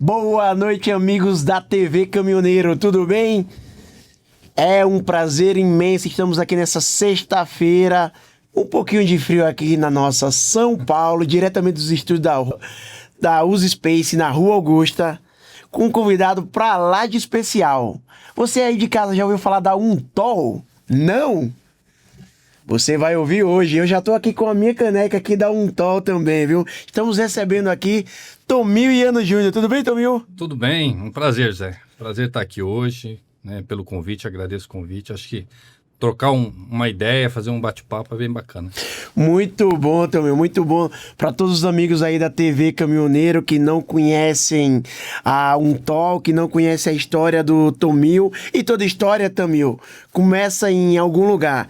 Boa noite, amigos da TV Caminhoneiro, tudo bem? É um prazer imenso, estamos aqui nessa sexta-feira, um pouquinho de frio aqui na nossa São Paulo, diretamente dos estúdios da Uzi Space, na Rua Augusta, com um convidado pra lá de especial. Você aí de casa já ouviu falar da Untol? Não? Você vai ouvir hoje. Eu já tô aqui com a minha caneca aqui da Untol também, viu? Estamos recebendo aqui Tomil e Ana Júnior. Tudo bem, Tomil? Tudo bem, um prazer, Zé. Prazer estar aqui hoje, né, pelo convite, agradeço o convite. Acho que trocar uma ideia, fazer um bate-papo é bem bacana. Muito bom, Tomil, muito bom. Para todos os amigos aí da TV Caminhoneiro que não conhecem a Untol, que não conhecem a história do Tomil, e toda história, Tomil, começa em algum lugar.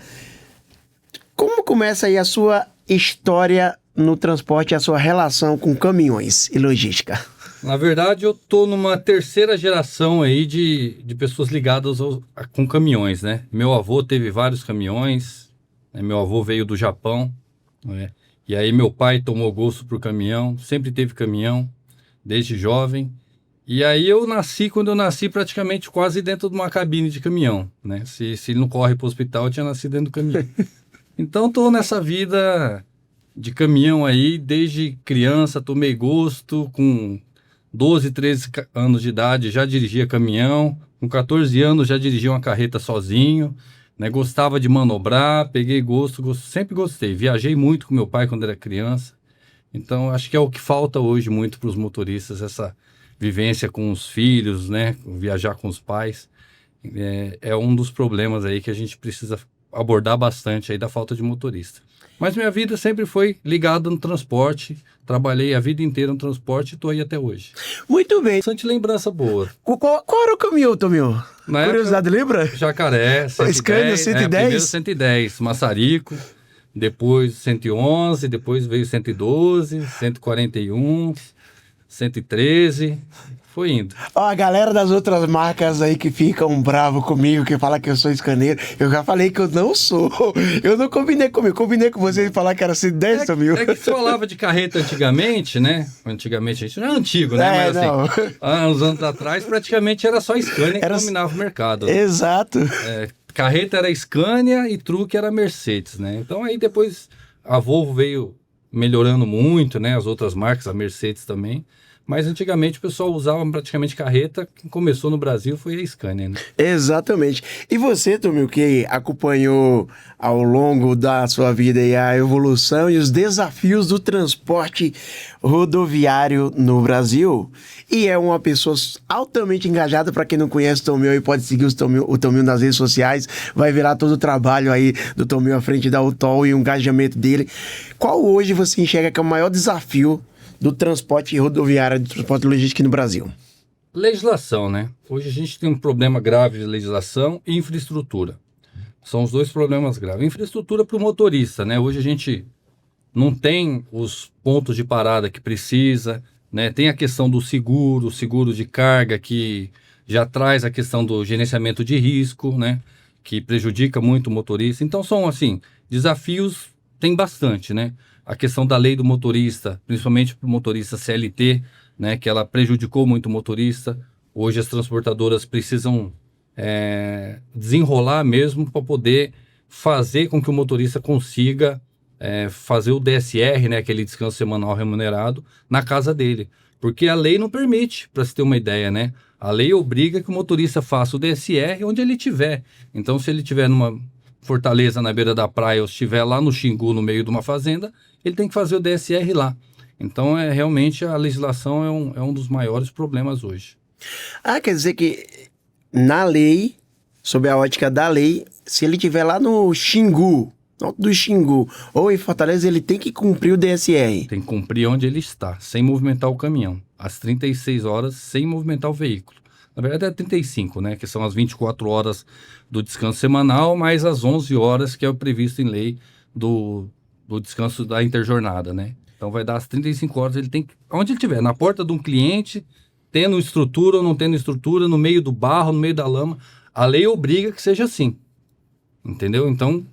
Como começa aí a sua história no transporte, a sua relação com caminhões e logística? Na verdade, eu tô numa terceira geração aí de pessoas ligadas com caminhões, né? Meu avô teve vários caminhões, né? Meu avô veio do Japão, né? E aí meu pai tomou gosto por caminhão, sempre teve caminhão, desde jovem. E aí quando eu nasci praticamente quase dentro de uma cabine de caminhão, né? Se ele não corre para o hospital, eu tinha nascido dentro do caminhão. Então, tô nessa vida de caminhão aí, desde criança, tomei gosto, com 12, 13 anos de idade já dirigia caminhão, com 14 anos já dirigia uma carreta sozinho, né? Gostava de manobrar, peguei gosto, sempre gostei, viajei muito com meu pai quando era criança, então acho que é o que falta hoje muito para os motoristas, essa vivência com os filhos, né? Viajar com os pais, é um dos problemas aí que a gente precisa abordar bastante aí da falta de motorista. Mas minha vida sempre foi ligada no transporte, trabalhei a vida inteira no transporte e estou aí até hoje. Muito bem. Bastante lembrança boa. Qual era o caminhão, Tomil? Curiosidade, lembra? Jacaré, 110. Scania 110? Primeiro 110, Massarico, depois 111, depois veio 112, 141, 113... Foi indo. Ó, a galera das outras marcas aí que ficam bravo comigo, que fala que eu sou escaneiro, eu já falei que eu não sou. Eu não combinei comigo, combinei com você de falar que era 110, Tomil. É que se falava de carreta antigamente, né? Antigamente a gente não é antigo, né? Mas não. Assim, há uns anos atrás praticamente era só Scania que dominava o mercado. Né? Exato. Carreta era Scania e truque era Mercedes, né? Então aí depois a Volvo veio melhorando muito, né? As outras marcas, a Mercedes também. Mas antigamente o pessoal usava praticamente carreta, quem começou no Brasil foi a Scania, né? Exatamente. E você, Tomil, que acompanhou ao longo da sua vida aí a evolução e os desafios do transporte rodoviário no Brasil, e é uma pessoa altamente engajada, para quem não conhece o Tomil e pode seguir o Tomil nas redes sociais, vai ver lá todo o trabalho aí do Tomil à frente da Untol e o engajamento dele. Qual hoje você enxerga que é o maior desafio do transporte rodoviário, do transporte logístico no Brasil? Legislação, né? Hoje a gente tem um problema grave de legislação e infraestrutura. São os dois problemas graves. Infraestrutura para o motorista, né? Hoje a gente não tem os pontos de parada que precisa, né? Tem a questão do seguro de carga, que já traz a questão do gerenciamento de risco, né? Que prejudica muito o motorista. Então são, assim, desafios, tem bastante, né? A questão da lei do motorista, principalmente para o motorista CLT, né, que ela prejudicou muito o motorista. Hoje as transportadoras precisam desenrolar mesmo para poder fazer com que o motorista consiga fazer o DSR, né, aquele descanso semanal remunerado, na casa dele. Porque a lei não permite, para se ter uma ideia, né? A lei obriga que o motorista faça o DSR onde ele estiver. Então, se ele estiver numa Fortaleza, na beira da praia, ou estiver lá no Xingu, no meio de uma fazenda, ele tem que fazer o DSR lá. Então, realmente, a legislação é um dos maiores problemas hoje. Quer dizer que na lei, sob a ótica da lei, se ele estiver lá no Xingu, do Xingu, ou em Fortaleza, ele tem que cumprir o DSR. Tem que cumprir onde ele está, sem movimentar o caminhão. Às 36 horas, sem movimentar o veículo. Na verdade é 35, né? Que são as 24 horas do descanso semanal, mais as 11 horas que é o previsto em lei do descanso da interjornada, né? Então vai dar as 35 horas, ele tem que, onde ele estiver, na porta de um cliente, tendo estrutura ou não tendo estrutura, no meio do barro, no meio da lama, a lei obriga que seja assim, entendeu? Então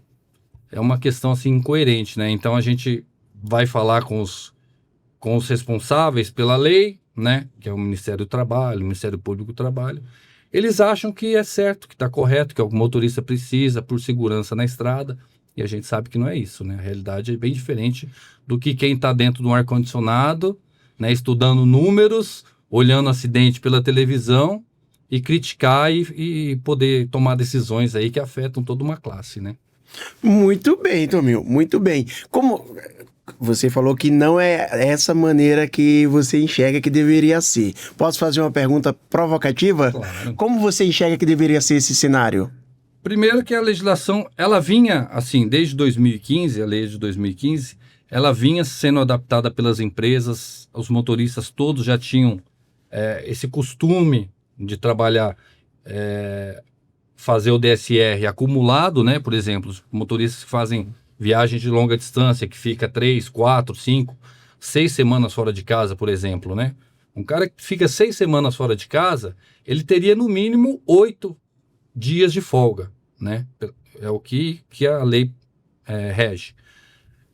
é uma questão assim incoerente, né? Então a gente vai falar com os responsáveis pela lei, né, que é o Ministério do Trabalho, o Ministério Público do Trabalho, eles acham que é certo, que está correto, que o motorista precisa por segurança na estrada, e a gente sabe que não é isso, né? A realidade é bem diferente do que quem está dentro de um ar-condicionado, né, estudando números, olhando acidente pela televisão e criticar e poder tomar decisões aí que afetam toda uma classe, né? Muito bem, Tomil, muito bem. Como você falou que não é essa maneira que você enxerga que deveria ser. Posso fazer uma pergunta provocativa? Claro. Como você enxerga que deveria ser esse cenário? Primeiro que a legislação, ela vinha, assim, desde 2015, a lei de 2015, ela vinha sendo adaptada pelas empresas, os motoristas todos já tinham esse costume de trabalhar, fazer o DSR acumulado, né? Por exemplo, os motoristas que fazem viagem de longa distância, que fica 3, 4, 5, 6 semanas fora de casa, por exemplo, né? Um cara que fica 6 semanas fora de casa, ele teria no mínimo 8 dias de folga, né? É o que a lei rege.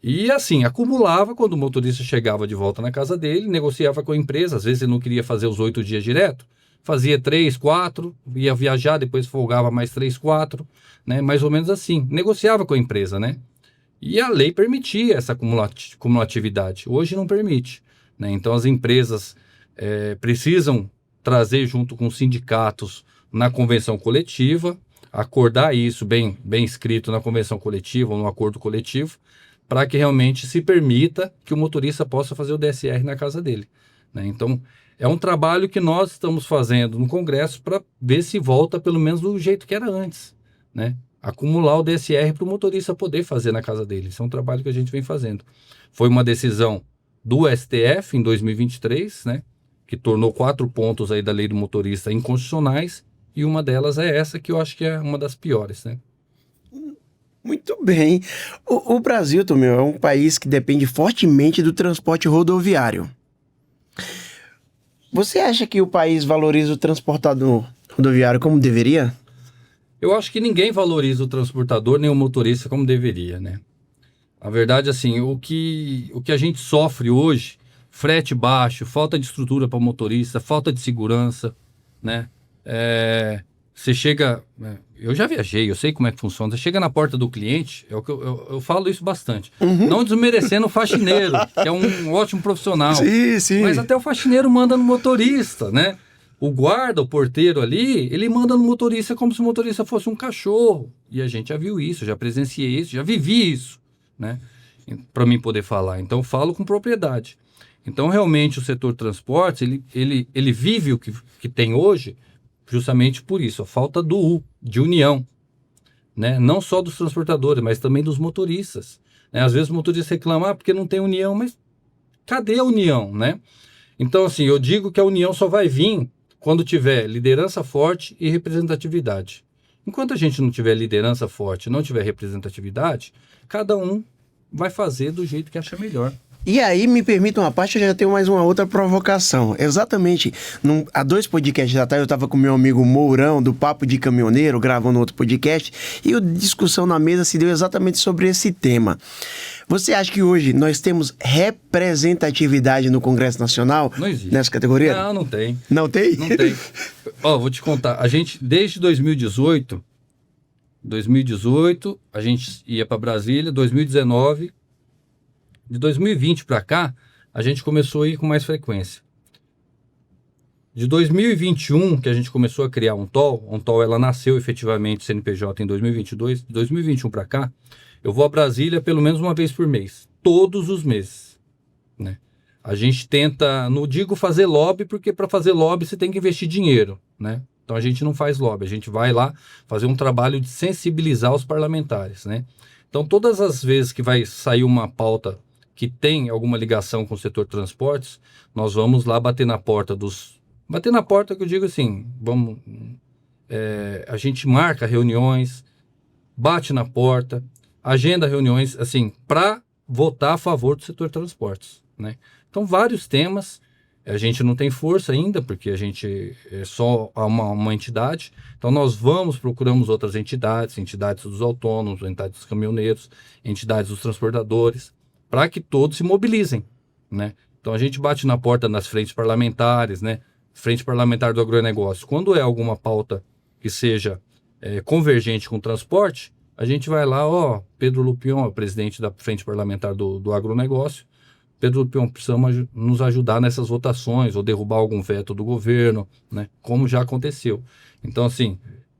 E assim, acumulava quando o motorista chegava de volta na casa dele, negociava com a empresa, às vezes ele não queria fazer os 8 dias direto, fazia 3, 4, ia viajar, depois folgava mais 3, 4, né? Mais ou menos assim, negociava com a empresa, né? E a lei permitia essa cumulatividade, hoje não permite, né? Então as empresas precisam trazer junto com os sindicatos na convenção coletiva, acordar isso bem escrito na convenção coletiva ou no acordo coletivo, para que realmente se permita que o motorista possa fazer o DSR na casa dele, né? Então, é um trabalho que nós estamos fazendo no Congresso para ver se volta pelo menos do jeito que era antes, né? Acumular o DSR para o motorista poder fazer na casa dele. Isso é um trabalho que a gente vem fazendo. Foi uma decisão do STF em 2023, né? Que tornou 4 pontos aí da lei do motorista inconstitucionais, e uma delas é essa, que eu acho que é uma das piores, né? Muito bem. O Brasil, Tomil, é um país que depende fortemente do transporte rodoviário. Você acha que o país valoriza o transportador rodoviário como deveria? Eu acho que ninguém valoriza o transportador nem o motorista como deveria, né? A verdade, assim, o que a gente sofre hoje, frete baixo, falta de estrutura para motorista, falta de segurança, né? Você chega... Eu já viajei, eu sei como é que funciona. Você chega na porta do cliente, eu falo isso bastante. Uhum. Não desmerecendo o faxineiro, que é um ótimo profissional. Sim, sim. Mas até o faxineiro manda no motorista, né? O guarda, o porteiro ali, ele manda no motorista como se o motorista fosse um cachorro. E a gente já viu isso, já presenciei isso, já vivi isso, né? Para mim poder falar. Então, eu falo com propriedade. Então, realmente, o setor transportes, ele vive o que tem hoje justamente por isso, a falta de união, né? Não só dos transportadores, mas também dos motoristas, né? Às vezes o motorista reclama, porque não tem união, mas cadê a união, né? Então, assim, eu digo que a união só vai vir quando tiver liderança forte e representatividade. Enquanto a gente não tiver liderança forte, não tiver representatividade, cada um vai fazer do jeito que acha melhor. E aí, me permita uma parte, eu já tenho mais uma outra provocação. Exatamente, há 2 podcasts atrás, eu estava com meu amigo Mourão, do Papo de Caminhoneiro, gravando outro podcast, e a discussão na mesa se deu exatamente sobre esse tema. Você acha que hoje nós temos representatividade no Congresso Nacional? Não existe. Nessa categoria? Não tem. Não tem? Não tem. Vou te contar, a gente, desde 2018, a gente ia para Brasília, 2019... De 2020 para cá, a gente começou a ir com mais frequência. De 2021, que a gente começou a criar um TOL ela nasceu efetivamente, CNPJ, em 2022. De 2021 para cá, eu vou a Brasília pelo menos uma vez por mês. Todos os meses, né? A gente tenta, não digo fazer lobby, porque para fazer lobby você tem que investir dinheiro, né? Então a gente não faz lobby, a gente vai lá fazer um trabalho de sensibilizar os parlamentares, né? Então todas as vezes que vai sair uma pauta que tem alguma ligação com o setor transportes, nós vamos lá bater na porta que eu digo assim, a gente marca reuniões, bate na porta, agenda reuniões, assim, para votar a favor do setor transportes, né? Então, vários temas, a gente não tem força ainda, porque a gente é só uma entidade, então nós procuramos outras entidades dos autônomos, entidades dos caminhoneiros, entidades dos transportadores, para que todos se mobilizem, né? Então a gente bate na porta nas frentes parlamentares, né? Frente parlamentar do agronegócio. Quando é alguma pauta que seja convergente com o transporte, a gente vai lá, Pedro Lupion, presidente da frente parlamentar do agronegócio. Pedro Lupion, precisamos nos ajudar nessas votações ou derrubar algum veto do governo, né? Como já aconteceu. Então, assim,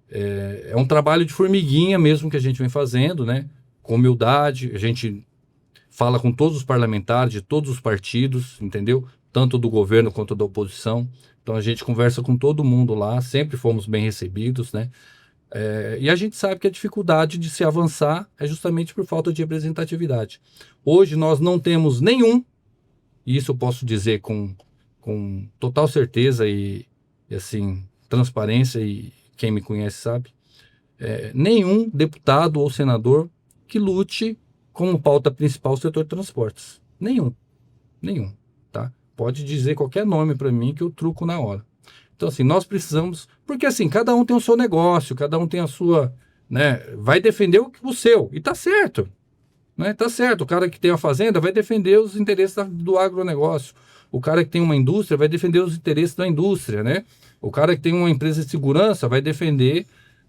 é um trabalho de formiguinha mesmo que a gente vem fazendo, né? Com humildade, a gente fala com todos os parlamentares de todos os partidos, entendeu? Tanto do governo quanto da oposição. Então, a gente conversa com todo mundo lá, sempre fomos bem recebidos, né? E a gente sabe que a dificuldade de se avançar é justamente por falta de representatividade. Hoje nós não temos nenhum, e isso eu posso dizer com total certeza e assim, transparência, e quem me conhece sabe, nenhum deputado ou senador que lute como pauta principal o setor de transportes. Nenhum, tá? Pode dizer qualquer nome para mim que eu truco na hora. Então, assim, nós precisamos... Porque, assim, cada um tem o seu negócio, cada um tem a sua... né? Vai defender o seu. E tá certo. Né? Tá certo. O cara que tem a fazenda vai defender os interesses do agronegócio. O cara que tem uma indústria vai defender os interesses da indústria, né? O cara que tem uma empresa de segurança vai defender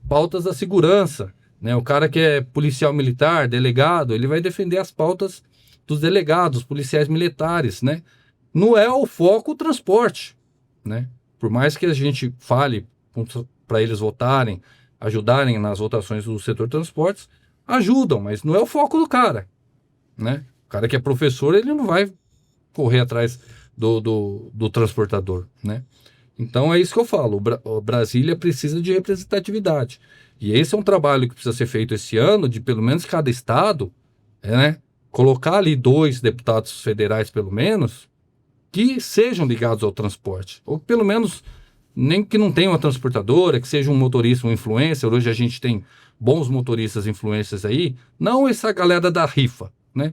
pautas da segurança, né? O cara que é policial militar, delegado, ele vai defender as pautas dos delegados, policiais militares, né? Não é o foco o transporte, né? Por mais que a gente fale para eles votarem, ajudarem nas votações do setor de transportes, ajudam, mas não é o foco do cara, né? O cara que é professor, ele não vai correr atrás do transportador, né? Então é isso que eu falo, Brasília precisa de representatividade. E esse é um trabalho que precisa ser feito esse ano, de pelo menos cada estado, né? Colocar ali 2 deputados federais, pelo menos, que sejam ligados ao transporte, ou pelo menos nem que não tenha uma transportadora, que seja um motorista, um influencer. Hoje a gente tem bons motoristas influencers aí, não essa galera da rifa, né?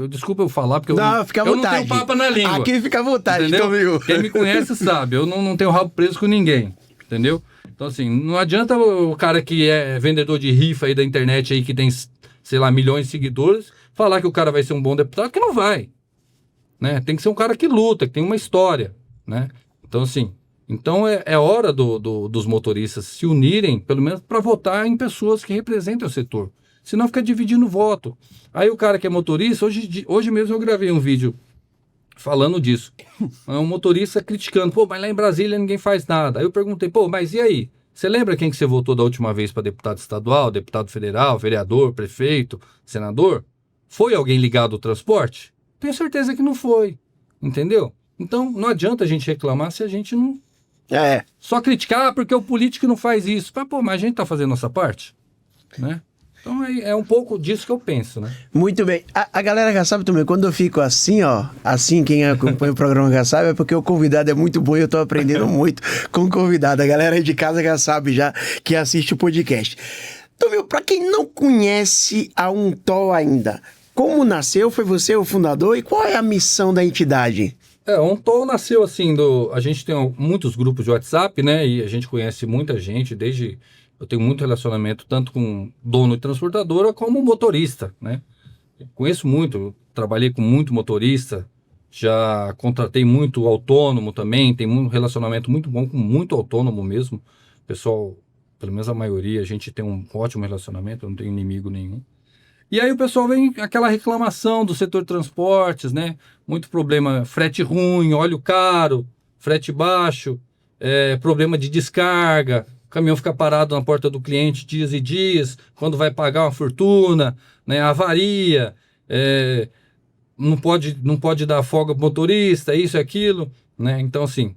Desculpa eu falar, porque fica à eu vontade. não tenho papo na língua. Aqui fica à vontade, entendeu? Tominho. Quem me conhece sabe, eu não tenho rabo preso com ninguém, entendeu? Então, assim, não adianta o cara que é vendedor de rifa aí da internet aí, que tem, sei lá, milhões de seguidores, falar que o cara vai ser um bom deputado, que não vai. Né? Tem que ser um cara que luta, que tem uma história, né? Então, assim, é hora dos motoristas se unirem, pelo menos para votar em pessoas que representem o setor. Senão fica dividindo voto. Aí o cara que é motorista, hoje mesmo eu gravei um vídeo falando disso. É um motorista criticando, mas lá em Brasília ninguém faz nada. Aí eu perguntei, mas e aí? Você lembra quem que você votou da última vez para deputado estadual, deputado federal, vereador, prefeito, senador? Foi alguém ligado ao transporte? Tenho certeza que não foi, entendeu? Então, não adianta a gente reclamar se a gente não... Só criticar porque o político não faz isso. Mas a gente tá fazendo nossa parte, né? Então, é um pouco disso que eu penso, né? Muito bem. A galera já sabe também, quando eu fico assim, assim, quem acompanha o programa já sabe, é porque o convidado é muito bom e eu tô aprendendo muito com o convidado. A galera aí de casa já sabe, já que assiste o podcast. Então, pra quem não conhece a Untol ainda... Como nasceu? Foi você o fundador? E qual é a missão da entidade? A Untol nasceu assim, a gente tem muitos grupos de WhatsApp, né? E a gente conhece muita gente, eu tenho muito relacionamento tanto com dono de transportadora como motorista, né? Conheço muito, trabalhei com muito motorista, já contratei muito autônomo também, tem um relacionamento muito bom com muito autônomo mesmo. Pessoal, pelo menos a maioria, a gente tem um ótimo relacionamento, eu não tenho inimigo nenhum. E aí o pessoal vem aquela reclamação do setor de transportes, né? Muito problema, frete ruim, óleo caro, frete baixo, problema de descarga, o caminhão fica parado na porta do cliente dias e dias, quando vai pagar uma fortuna, né? Avaria, não pode dar folga pro motorista, isso e aquilo, né? Então, assim,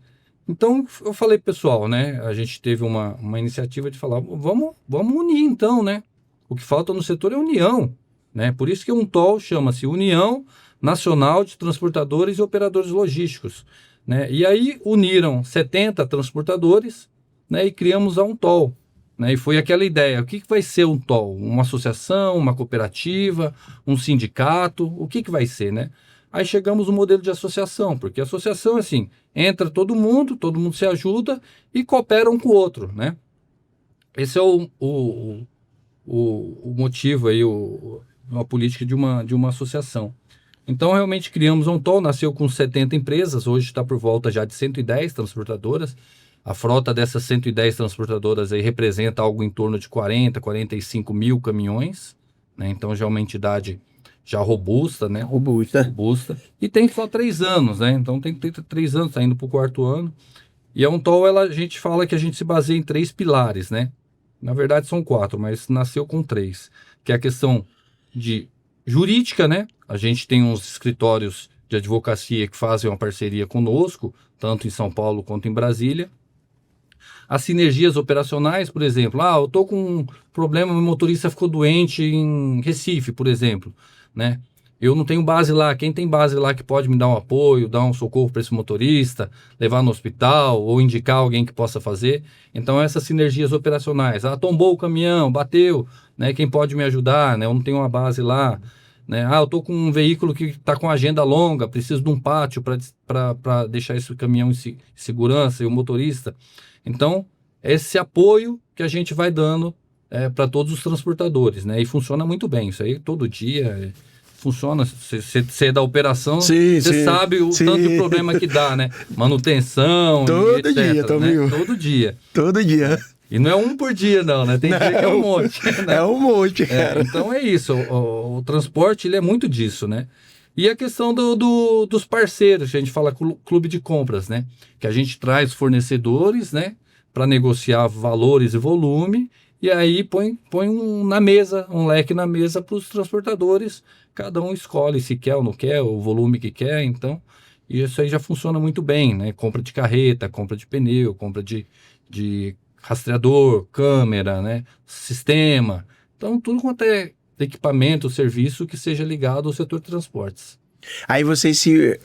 eu falei pro pessoal, né? A gente teve uma iniciativa de falar, vamos unir então, né? O que falta no setor é união, né? Por isso que a Untol chama-se União Nacional de Transportadores e Operadores Logísticos, né? E aí uniram 70 transportadores, né? E criamos a Untol, né? E foi aquela ideia, o que vai ser a Untol? Uma associação, uma cooperativa, um sindicato, o que vai ser, né? Aí chegamos no modelo de associação, porque a associação, assim, entra todo mundo se ajuda e coopera um com o outro, né? Esse é o motivo aí, uma política de uma associação. Então, realmente criamos a Untol, nasceu com 70 empresas, hoje está por volta já de 110 transportadoras. A frota dessas 110 transportadoras aí representa algo em torno de 45 mil caminhões, né? Então, já é uma entidade já robusta, né? Robusta. E tem só 3 anos, né? Então, tem 3 anos, está indo para o 4º ano. E a Untol, a gente fala que a gente se baseia em 3 pilares, né? Na verdade, são 4, mas nasceu com 3. Que é a questão de jurídica, né? A gente tem uns escritórios de advocacia que fazem uma parceria conosco, tanto em São Paulo quanto em Brasília. As sinergias operacionais, por exemplo, eu estou com um problema, meu motorista ficou doente em Recife, por exemplo, né? Eu não tenho base lá, quem tem base lá que pode me dar um apoio, dar um socorro para esse motorista, levar no hospital ou indicar alguém que possa fazer. Então essas sinergias operacionais, tombou o caminhão, bateu, né? Quem pode me ajudar, né? Eu não tenho uma base lá, né? Eu estou com um veículo que está com agenda longa, preciso de um pátio para deixar esse caminhão em segurança e o motorista. Então, esse apoio que a gente vai dando para todos os transportadores, né? E funciona muito bem, isso aí todo dia funciona. Você é da operação, você sabe o tanto de problema que dá, né? Manutenção, todo etc, dia, né? Todo dia. Todo dia. E não é um por dia, não, né? Tem dia que é um monte. Né? É um monte, cara. Então é isso, o transporte ele é muito disso, né? E a questão dos parceiros, que a gente fala clube de compras, né? Que a gente traz fornecedores, né? Para negociar valores e volume, e aí põe na mesa, um leque na mesa para os transportadores, cada um escolhe se quer ou não quer, o volume que quer, então, e isso aí já funciona muito bem, né? Compra de carreta, compra de pneu, compra de rastreador, câmera, né? Sistema, então tudo quanto é equipamento, serviço que seja ligado ao setor de transportes. Aí vocês se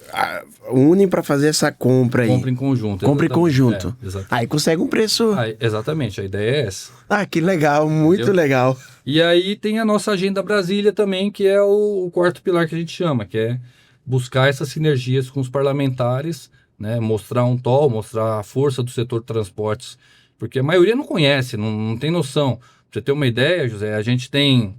unem para fazer essa compra aí. Compra em conjunto. Compra em conjunto. Exatamente. Aí consegue um preço... exatamente, a ideia é essa. Que legal, muito legal. E aí tem a nossa Agenda Brasília também, que é o 4º pilar que a gente chama, que é buscar essas sinergias com os parlamentares, né? Mostrar a Untol, mostrar a força do setor de transportes, porque a maioria não conhece, não tem noção. Pra você ter uma ideia, José, a gente tem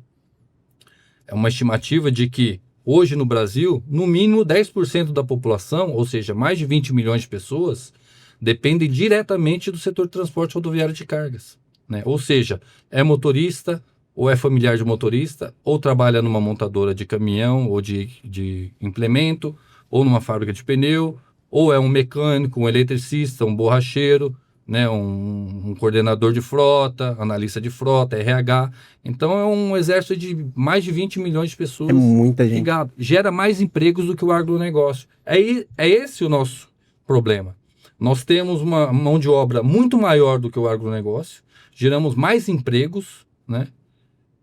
uma estimativa de que hoje no Brasil, no mínimo 10% da população, ou seja, mais de 20 milhões de pessoas, dependem diretamente do setor de transporte rodoviário de cargas, né? Ou seja, é motorista, ou é familiar de motorista, ou trabalha numa montadora de caminhão ou de implemento, ou numa fábrica de pneu, ou é um mecânico, um eletricista, um borracheiro, né, um coordenador de frota, analista de frota, RH. Então é um exército de mais de 20 milhões de pessoas. É muita gente. Ligado. Gera mais empregos do que o agronegócio. É esse o nosso problema. Nós temos uma mão de obra muito maior do que o agronegócio, geramos mais empregos, né,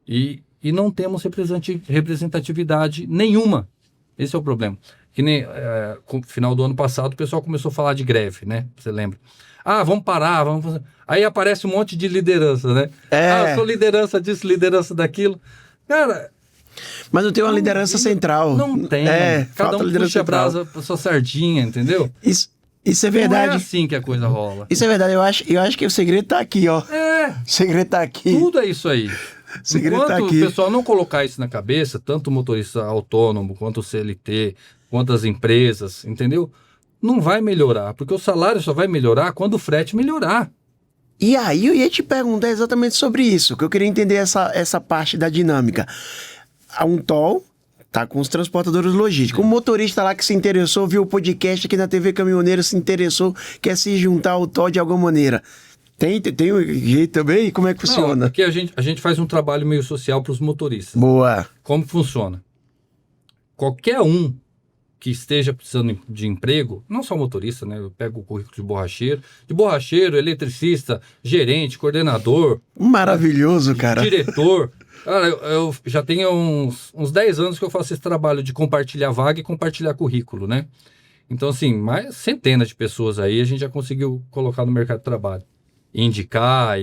e não temos representatividade nenhuma. Esse é o problema. Que nem no final do ano passado o pessoal começou a falar de greve, né? Você lembra? Vamos parar, vamos fazer. Aí aparece um monte de liderança, né? Eu sou liderança disso, liderança daquilo. Cara... Mas não tem uma liderança central. Não tem. Cada um puxa a brasa pra sua sardinha, entendeu? Isso é verdade. Não é assim que a coisa rola. Isso é verdade. Eu acho que o segredo tá aqui, ó. O segredo tá aqui. Tudo é isso aí. Enquanto o pessoal não colocar isso na cabeça, tanto o motorista autônomo, quanto o CLT, quanto as empresas, entendeu? Não vai melhorar, porque o salário só vai melhorar quando o frete melhorar. E aí eu ia te perguntar exatamente sobre isso, que eu queria entender essa parte da dinâmica. A Untol tá com os transportadores logísticos. O motorista lá que se interessou, viu o podcast aqui na TV Caminhoneiro, se interessou, quer se juntar ao Untol de alguma maneira. Tem um jeito também? Como é que funciona? Não, aqui a gente faz um trabalho meio social para os motoristas. Boa. Como funciona? Qualquer um que esteja precisando de emprego, não só motorista, né? Eu pego o currículo de borracheiro, eletricista, gerente, coordenador. Maravilhoso, cara. Diretor. Cara, eu já tenho uns 10 anos que eu faço esse trabalho de compartilhar vaga e compartilhar currículo, né? Então, assim, mais centenas de pessoas aí a gente já conseguiu colocar no mercado de trabalho. Indicar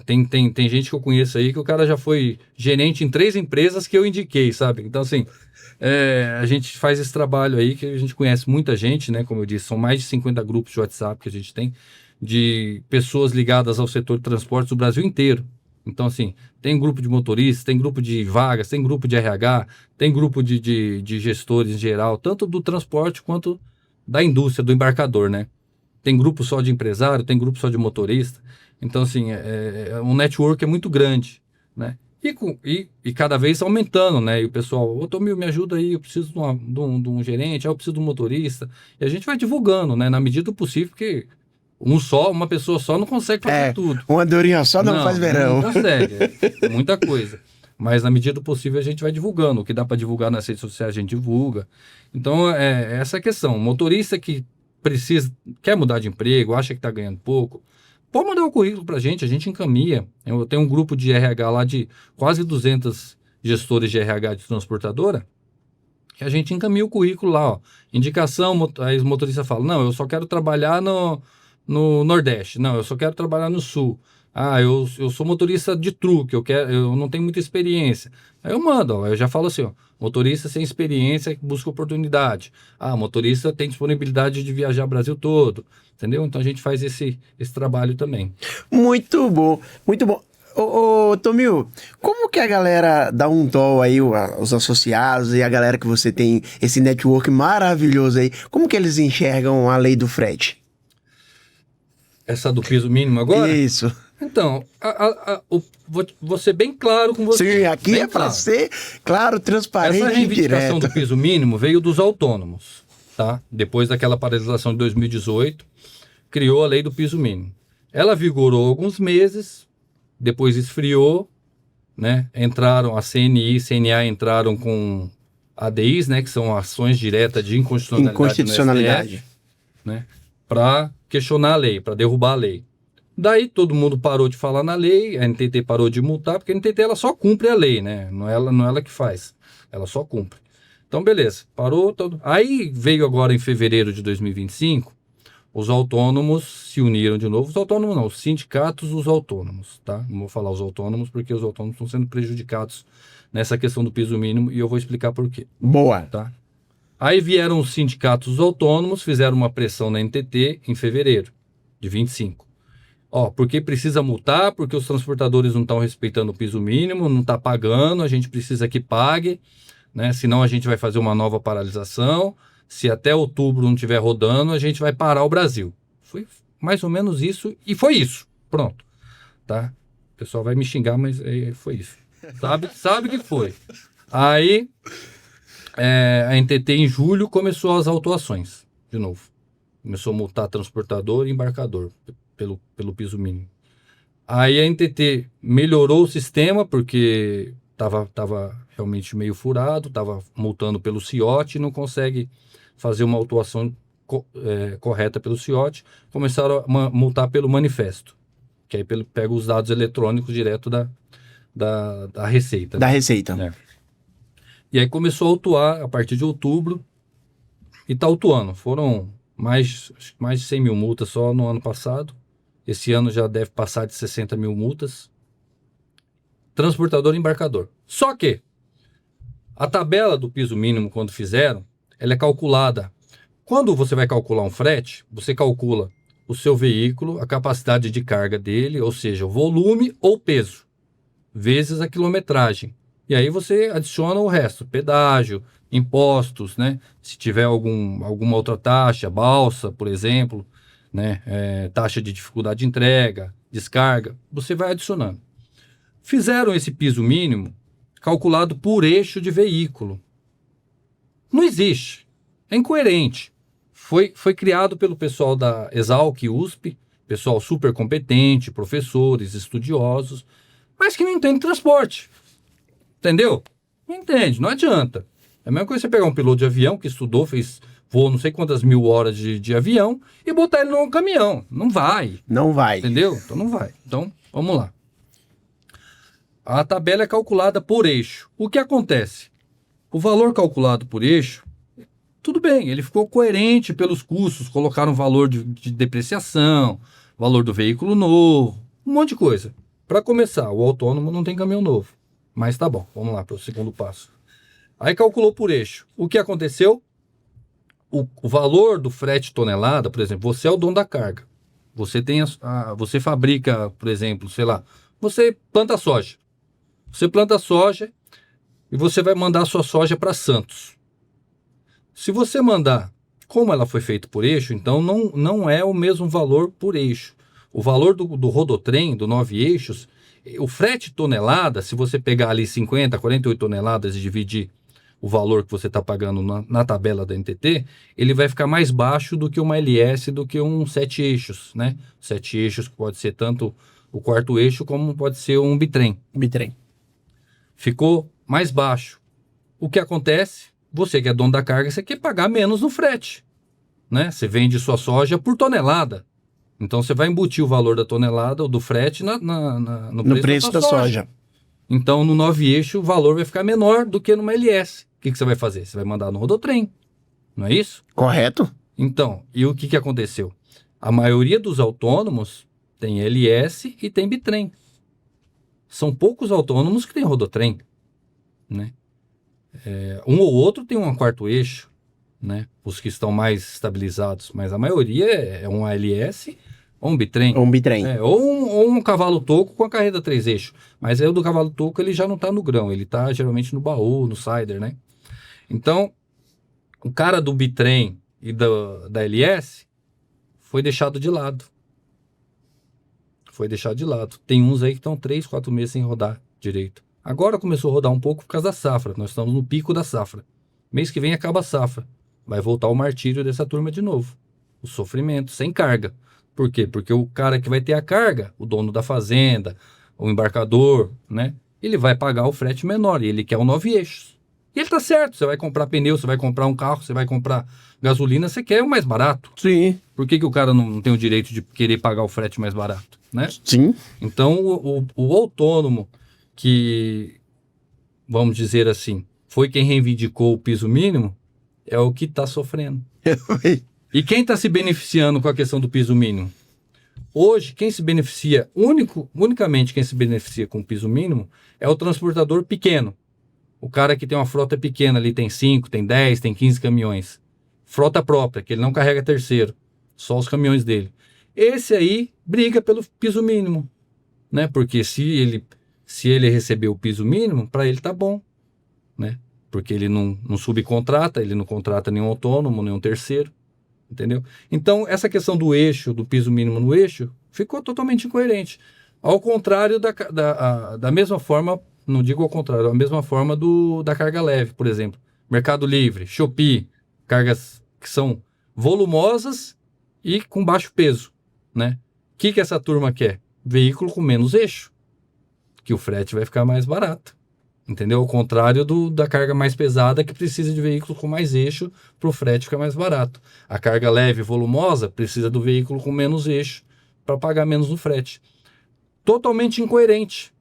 tem gente que eu conheço aí que o cara já foi gerente em 3 empresas que eu indiquei, sabe? Então, assim, a gente faz esse trabalho aí que a gente conhece muita gente, né? Como eu disse, são mais de 50 grupos de WhatsApp que a gente tem de pessoas ligadas ao setor de transportes do Brasil inteiro. Então, assim, tem grupo de motoristas, tem grupo de vagas, tem grupo de RH, tem grupo de gestores em geral, tanto do transporte quanto da indústria, do embarcador, né? Tem grupo só de empresário, tem grupo só de motorista. Então, assim, um network é muito grande, né? E cada vez aumentando, né? E o pessoal, ô Tomil, me ajuda aí, eu preciso de um gerente, eu preciso de um motorista. E a gente vai divulgando, né? Na medida do possível, porque uma pessoa só não consegue fazer tudo. Uma andorinha só não faz verão. Não consegue, é muita coisa. Mas na medida do possível a gente vai divulgando. O que dá para divulgar nas redes sociais a gente divulga. Então, essa é a questão. O motorista que quer mudar de emprego, acha que está ganhando pouco, pode mandar o currículo para a gente encaminha. Eu tenho um grupo de RH lá de quase 200 gestores de RH de transportadora, que a gente encaminha o currículo lá, ó. Indicação, aí os motoristas falam, não, eu só quero trabalhar no Nordeste, não, eu só quero trabalhar no Sul. Ah, eu sou motorista de truque, eu não tenho muita experiência. Aí eu mando, ó, eu já falo assim, ó, motorista sem experiência que busca oportunidade. Ah, motorista tem disponibilidade de viajar o Brasil todo, entendeu? Então a gente faz esse trabalho também. Muito bom, muito bom. Ô, Tomil, como que a galera dá um toll aí, os associados e a galera que você tem esse network maravilhoso aí, como que eles enxergam a lei do frete? Essa do piso mínimo agora? Isso. Então, vou ser bem claro com você. Sim, aqui bem é para ser claro, transparente Essa e reivindicação direto. do piso mínimo veio dos autônomos, tá? Depois daquela paralisação de 2018, criou a lei do piso mínimo. Ela vigorou alguns meses, depois esfriou, né? Entraram a CNI e CNA entraram com ADIs, né? Que são ações diretas de inconstitucionalidade. No STF, né? Para questionar a lei, para derrubar a lei. Daí todo mundo parou de falar na lei, a NTT parou de multar, porque a NTT ela só cumpre a lei, né? Não é ela que faz, ela só cumpre. Então, beleza, parou todo. Aí veio agora em fevereiro de 2025, os autônomos se uniram de novo. Os autônomos não, os sindicatos dos autônomos, tá? Não vou falar os autônomos, porque os autônomos estão sendo prejudicados nessa questão do piso mínimo e eu vou explicar por quê. Boa. Tá? Aí vieram os sindicatos autônomos, fizeram uma pressão na NTT em fevereiro de 25. Ó, porque precisa multar, porque os transportadores não estão respeitando o piso mínimo, não está pagando, a gente precisa que pague, né? Senão a gente vai fazer uma nova paralisação. Se até outubro não estiver rodando, a gente vai parar o Brasil. Foi mais ou menos isso, e foi isso. Pronto. Tá? O pessoal vai me xingar, mas foi isso. Sabe que foi. Aí, a NTT em julho começou as autuações, de novo. Começou a multar transportador e embarcador pelo piso mínimo. Aí a NTT melhorou o sistema, porque estava realmente meio furado, estava multando pelo CIOT e não consegue fazer uma autuação correta pelo CIOT. Começaram a multar pelo manifesto, que aí pega os dados eletrônicos direto da Receita. Da Receita. Né? E aí começou a autuar a partir de outubro e está autuando. Foram mais de 100 mil multas só no ano passado. Esse ano já deve passar de 60 mil multas. Transportador e embarcador. Só que a tabela do piso mínimo, quando fizeram, ela é calculada. Quando você vai calcular um frete, você calcula o seu veículo, a capacidade de carga dele, ou seja, o volume ou peso, vezes a quilometragem. E aí você adiciona o resto, pedágio, impostos, né? Se tiver alguma outra taxa, balsa, por exemplo, né? Taxa de dificuldade de entrega, descarga, você vai adicionando. Fizeram esse piso mínimo calculado por eixo de veículo. Não existe. É incoerente. Foi criado pelo pessoal da Exalc USP, pessoal super competente, professores, estudiosos, mas que não entende transporte. Entendeu? Não entende, não adianta. É a mesma coisa você pegar um piloto de avião que estudou, voou não sei quantas mil horas de avião e botar ele num caminhão. Não vai. Não vai. Entendeu? Então não vai. Então, vamos lá. A tabela é calculada por eixo. O que acontece? O valor calculado por eixo, tudo bem, ele ficou coerente pelos custos, colocaram valor de depreciação, valor do veículo novo, um monte de coisa. Para começar, o autônomo não tem caminhão novo. Mas tá bom, vamos lá para o segundo passo. Aí calculou por eixo. O que aconteceu? O valor do frete tonelada, por exemplo, você é o dono da carga. Você fabrica, por exemplo, sei lá, você planta soja. Você planta soja e você vai mandar a sua soja para Santos. Se você mandar, como ela foi feita por eixo, então não é o mesmo valor por eixo. O valor do rodotrem, do 9 eixos, o frete tonelada, se você pegar ali 50, 48 toneladas e dividir o valor que você está pagando na tabela da NTT, ele vai ficar mais baixo do que uma LS, do que um 7 eixos, né? 7 eixos que pode ser tanto o quarto eixo como pode ser um bitrem. Bitrem. Ficou mais baixo. O que acontece? Você que é dono da carga, você quer pagar menos no frete, né? Você vende sua soja por tonelada. Então você vai embutir o valor da tonelada ou do frete no preço da soja. Então no 9 eixo o valor vai ficar menor do que numa LS. O que você vai fazer? Você vai mandar no rodotrem, não é isso? Correto. Então, e o que aconteceu? A maioria dos autônomos tem LS e tem bitrem. São poucos autônomos que têm rodotrem, né? Um ou outro tem um quarto eixo, né? Os que estão mais estabilizados, mas a maioria é um ALS ou um bitrem. Um bitrem. Ou um cavalo toco com a carreta 3 eixos. Mas aí o do cavalo toco ele já não está no grão, ele está geralmente no baú, no cider, né? Então, o cara do bitrem e da LS foi deixado de lado. Foi deixado de lado. Tem uns aí que estão 3, 4 meses sem rodar direito. Agora começou a rodar um pouco por causa da safra. Nós estamos no pico da safra. Mês que vem acaba a safra. Vai voltar o martírio dessa turma de novo. O sofrimento, sem carga. Por quê? Porque o cara que vai ter a carga, o dono da fazenda, o embarcador, né? Ele vai pagar o frete menor e ele quer o 9 eixos. E ele tá certo. Você vai comprar pneu, você vai comprar um carro, você vai comprar gasolina, você quer o mais barato. Sim. Por que o cara não tem o direito de querer pagar o frete mais barato, né? Sim. Então, o autônomo que, vamos dizer assim, foi quem reivindicou o piso mínimo, é o que está sofrendo. E quem está se beneficiando com a questão do piso mínimo? Hoje, quem se beneficia, unicamente quem se beneficia com o piso mínimo, é o transportador pequeno. O cara que tem uma frota pequena ali, tem 5, tem 10, tem 15 caminhões. Frota própria, que ele não carrega terceiro, só os caminhões dele. Esse aí briga pelo piso mínimo, né? Porque se ele receber o piso mínimo, para ele tá bom, né? Porque ele não subcontrata, ele não contrata nenhum autônomo, nenhum terceiro, entendeu? Então, essa questão do eixo, do piso mínimo no eixo, ficou totalmente incoerente. Ao contrário da mesma forma, não digo ao contrário, da mesma forma da carga leve, por exemplo. Mercado Livre, Shopee, cargas que são volumosas e com baixo peso, né? O que essa turma quer? Veículo com menos eixo, que o frete vai ficar mais barato, entendeu? Ao contrário da carga mais pesada, que precisa de veículo com mais eixo para o frete ficar mais barato. A carga leve e volumosa precisa do veículo com menos eixo para pagar menos no frete. Totalmente incoerente,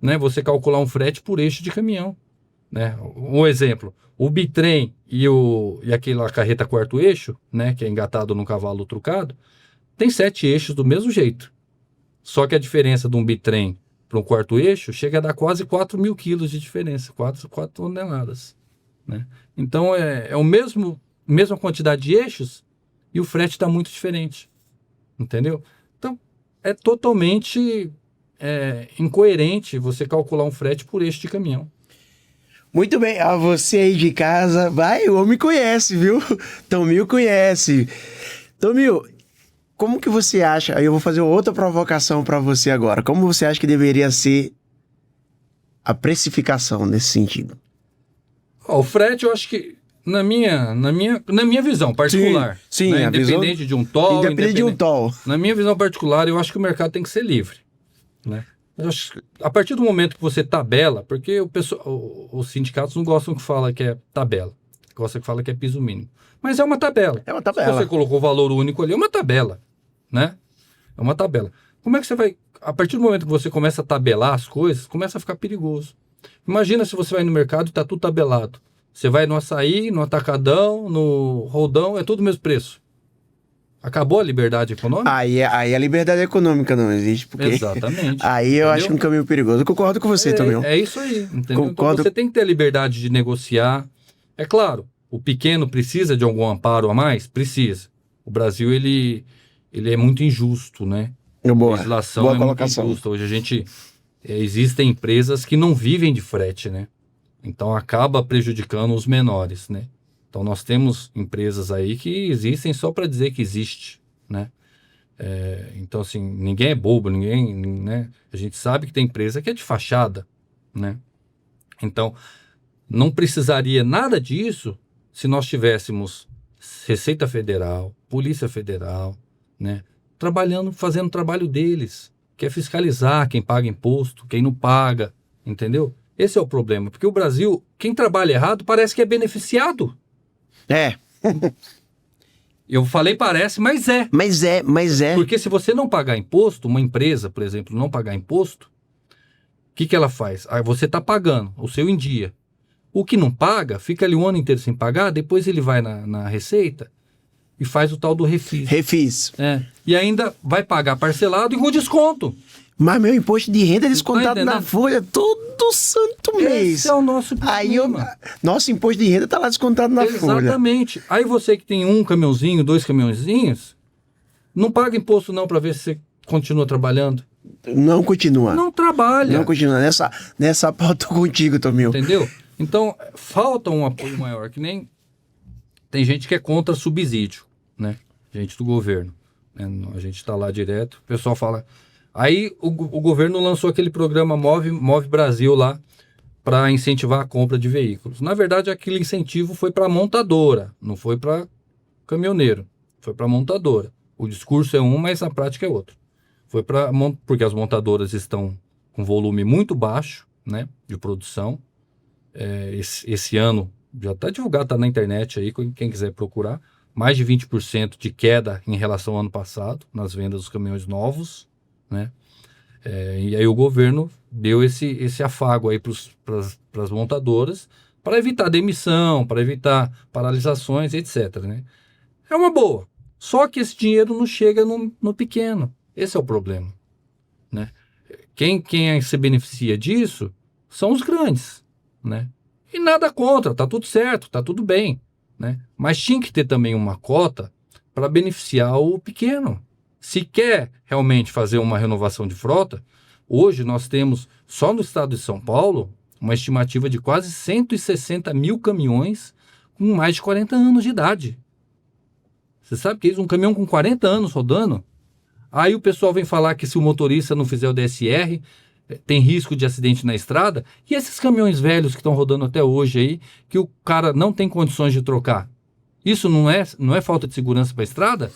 né? Você calcular um frete por eixo de caminhão, né? Um exemplo, o bitrem e aquela carreta quarto eixo, né, que é engatado num cavalo trucado, tem 7 eixos do mesmo jeito. Só que a diferença de um bitrem para um quarto eixo chega a dar quase 4.000 quilos de diferença, 4 toneladas, né? Então é o mesma quantidade de eixos e o frete está muito diferente, entendeu? Então é totalmente incoerente você calcular um frete por eixo de caminhão. Muito bem, você aí de casa, o homem conhece, viu? Tomil conhece. Tomil, como que você acha, aí eu vou fazer outra provocação para você agora, como você acha que deveria ser a precificação nesse sentido? O frete, eu acho que, na minha visão particular, sim, né, independente de um toll, independente de um toll. Na minha visão particular, eu acho que o mercado tem que ser livre, né? A partir do momento que você tabela, porque os sindicatos não gostam que fala que é tabela, gostam que fala que é piso mínimo. Mas é uma tabela. É uma tabela. Se você colocou o valor único ali, é uma tabela, né? É uma tabela. Como é que você vai... A partir do momento que você começa a tabelar as coisas, começa a ficar perigoso. Imagina se você vai no mercado e está tudo tabelado. Você vai no açaí, no atacadão, no roldão, é tudo o mesmo preço. Acabou a liberdade econômica? Aí a liberdade econômica não existe, porque... Exatamente. Aí eu acho um caminho perigoso. Eu concordo com você, Tomil. É isso aí, entendeu? Concordo. Então você tem que ter a liberdade de negociar. É claro, o pequeno precisa de algum amparo a mais? Precisa. O Brasil, ele é muito injusto, né? Boa, legislação boa é muito colocação. injusta. Hoje existem empresas que não vivem de frete, né? Então acaba prejudicando os menores, né? Então nós temos empresas aí que existem só para dizer que existe, né? Então assim, ninguém é bobo, né? A gente sabe que tem empresa que é de fachada, né? Então não precisaria nada disso se nós tivéssemos Receita Federal, Polícia Federal, né? Trabalhando, fazendo o trabalho deles, que é fiscalizar quem paga imposto, quem não paga, entendeu? Esse é o problema, porque o Brasil, quem trabalha errado parece que é beneficiado. É, Eu falei parece, mas é. mas é. Porque se você não pagar imposto, uma empresa, por exemplo, não pagar imposto, o que ela faz? Você está pagando o seu em dia. O que não paga, fica ali o ano inteiro sem pagar, depois ele vai na Receita e faz o tal do refis. Refis. E ainda vai pagar parcelado e com desconto. Mas meu imposto de renda é descontado entendendo? na folha todo santo mês. Esse é o nosso Aí problema. nosso imposto de renda tá lá descontado na folha. Exatamente. Aí você que tem um caminhãozinho, 2 caminhãozinhos, não paga imposto não para ver se você continua trabalhando. Não continua. Não trabalha. Não continua. Nessa pauta tô contigo, Tomil. Entendeu? Então, falta um apoio maior, que nem tem gente que é contra subsídio, né? Gente do governo. Né? A gente está lá direto, o pessoal fala... Aí o governo lançou aquele programa Move Brasil lá para incentivar a compra de veículos. Na verdade, aquele incentivo foi para montadora, não foi para caminhoneiro, foi para montadora. O discurso é um, mas a prática é outro. Foi porque as montadoras estão com volume muito baixo, né, de produção. Esse ano, já está divulgado, está na internet aí, quem quiser procurar, mais de 20% de queda em relação ao ano passado, nas vendas dos caminhões novos, né? E aí o governo deu esse afago aí para as montadoras para evitar demissão, para evitar paralisações, etc. Né? É uma boa. Só que esse dinheiro não chega no pequeno. Esse é o problema. Né? Quem se beneficia disso são os grandes. Né? E nada contra, tá tudo certo, tá tudo bem. Né? Mas tinha que ter também uma cota para beneficiar o pequeno. Se quer realmente fazer uma renovação de frota, hoje nós temos, só no estado de São Paulo, uma estimativa de quase 160 mil caminhões com mais de 40 anos de idade. Você sabe que é isso? Um caminhão com 40 anos rodando? Aí o pessoal vem falar que se o motorista não fizer o DSR, tem risco de acidente na estrada. E esses caminhões velhos que estão rodando até hoje aí, que o cara não tem condições de trocar? Isso não é falta de segurança para a estrada?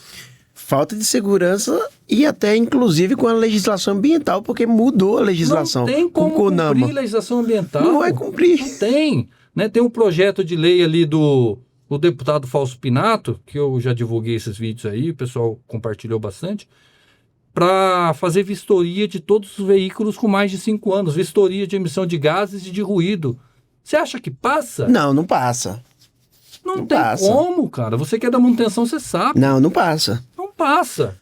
Falta de segurança e até inclusive com a legislação ambiental, porque mudou a legislação. Não tem como cumprir legislação ambiental. Não vai cumprir. Não tem. Né? Tem um projeto de lei ali do deputado Fausto Pinato, que eu já divulguei esses vídeos aí, o pessoal compartilhou bastante, para fazer vistoria de todos os veículos com mais de 5 anos, vistoria de emissão de gases e de ruído. Você acha que passa? Não passa. Não tem passa. Como, cara. Você que é da manutenção, você sabe. Não passa. Não passa.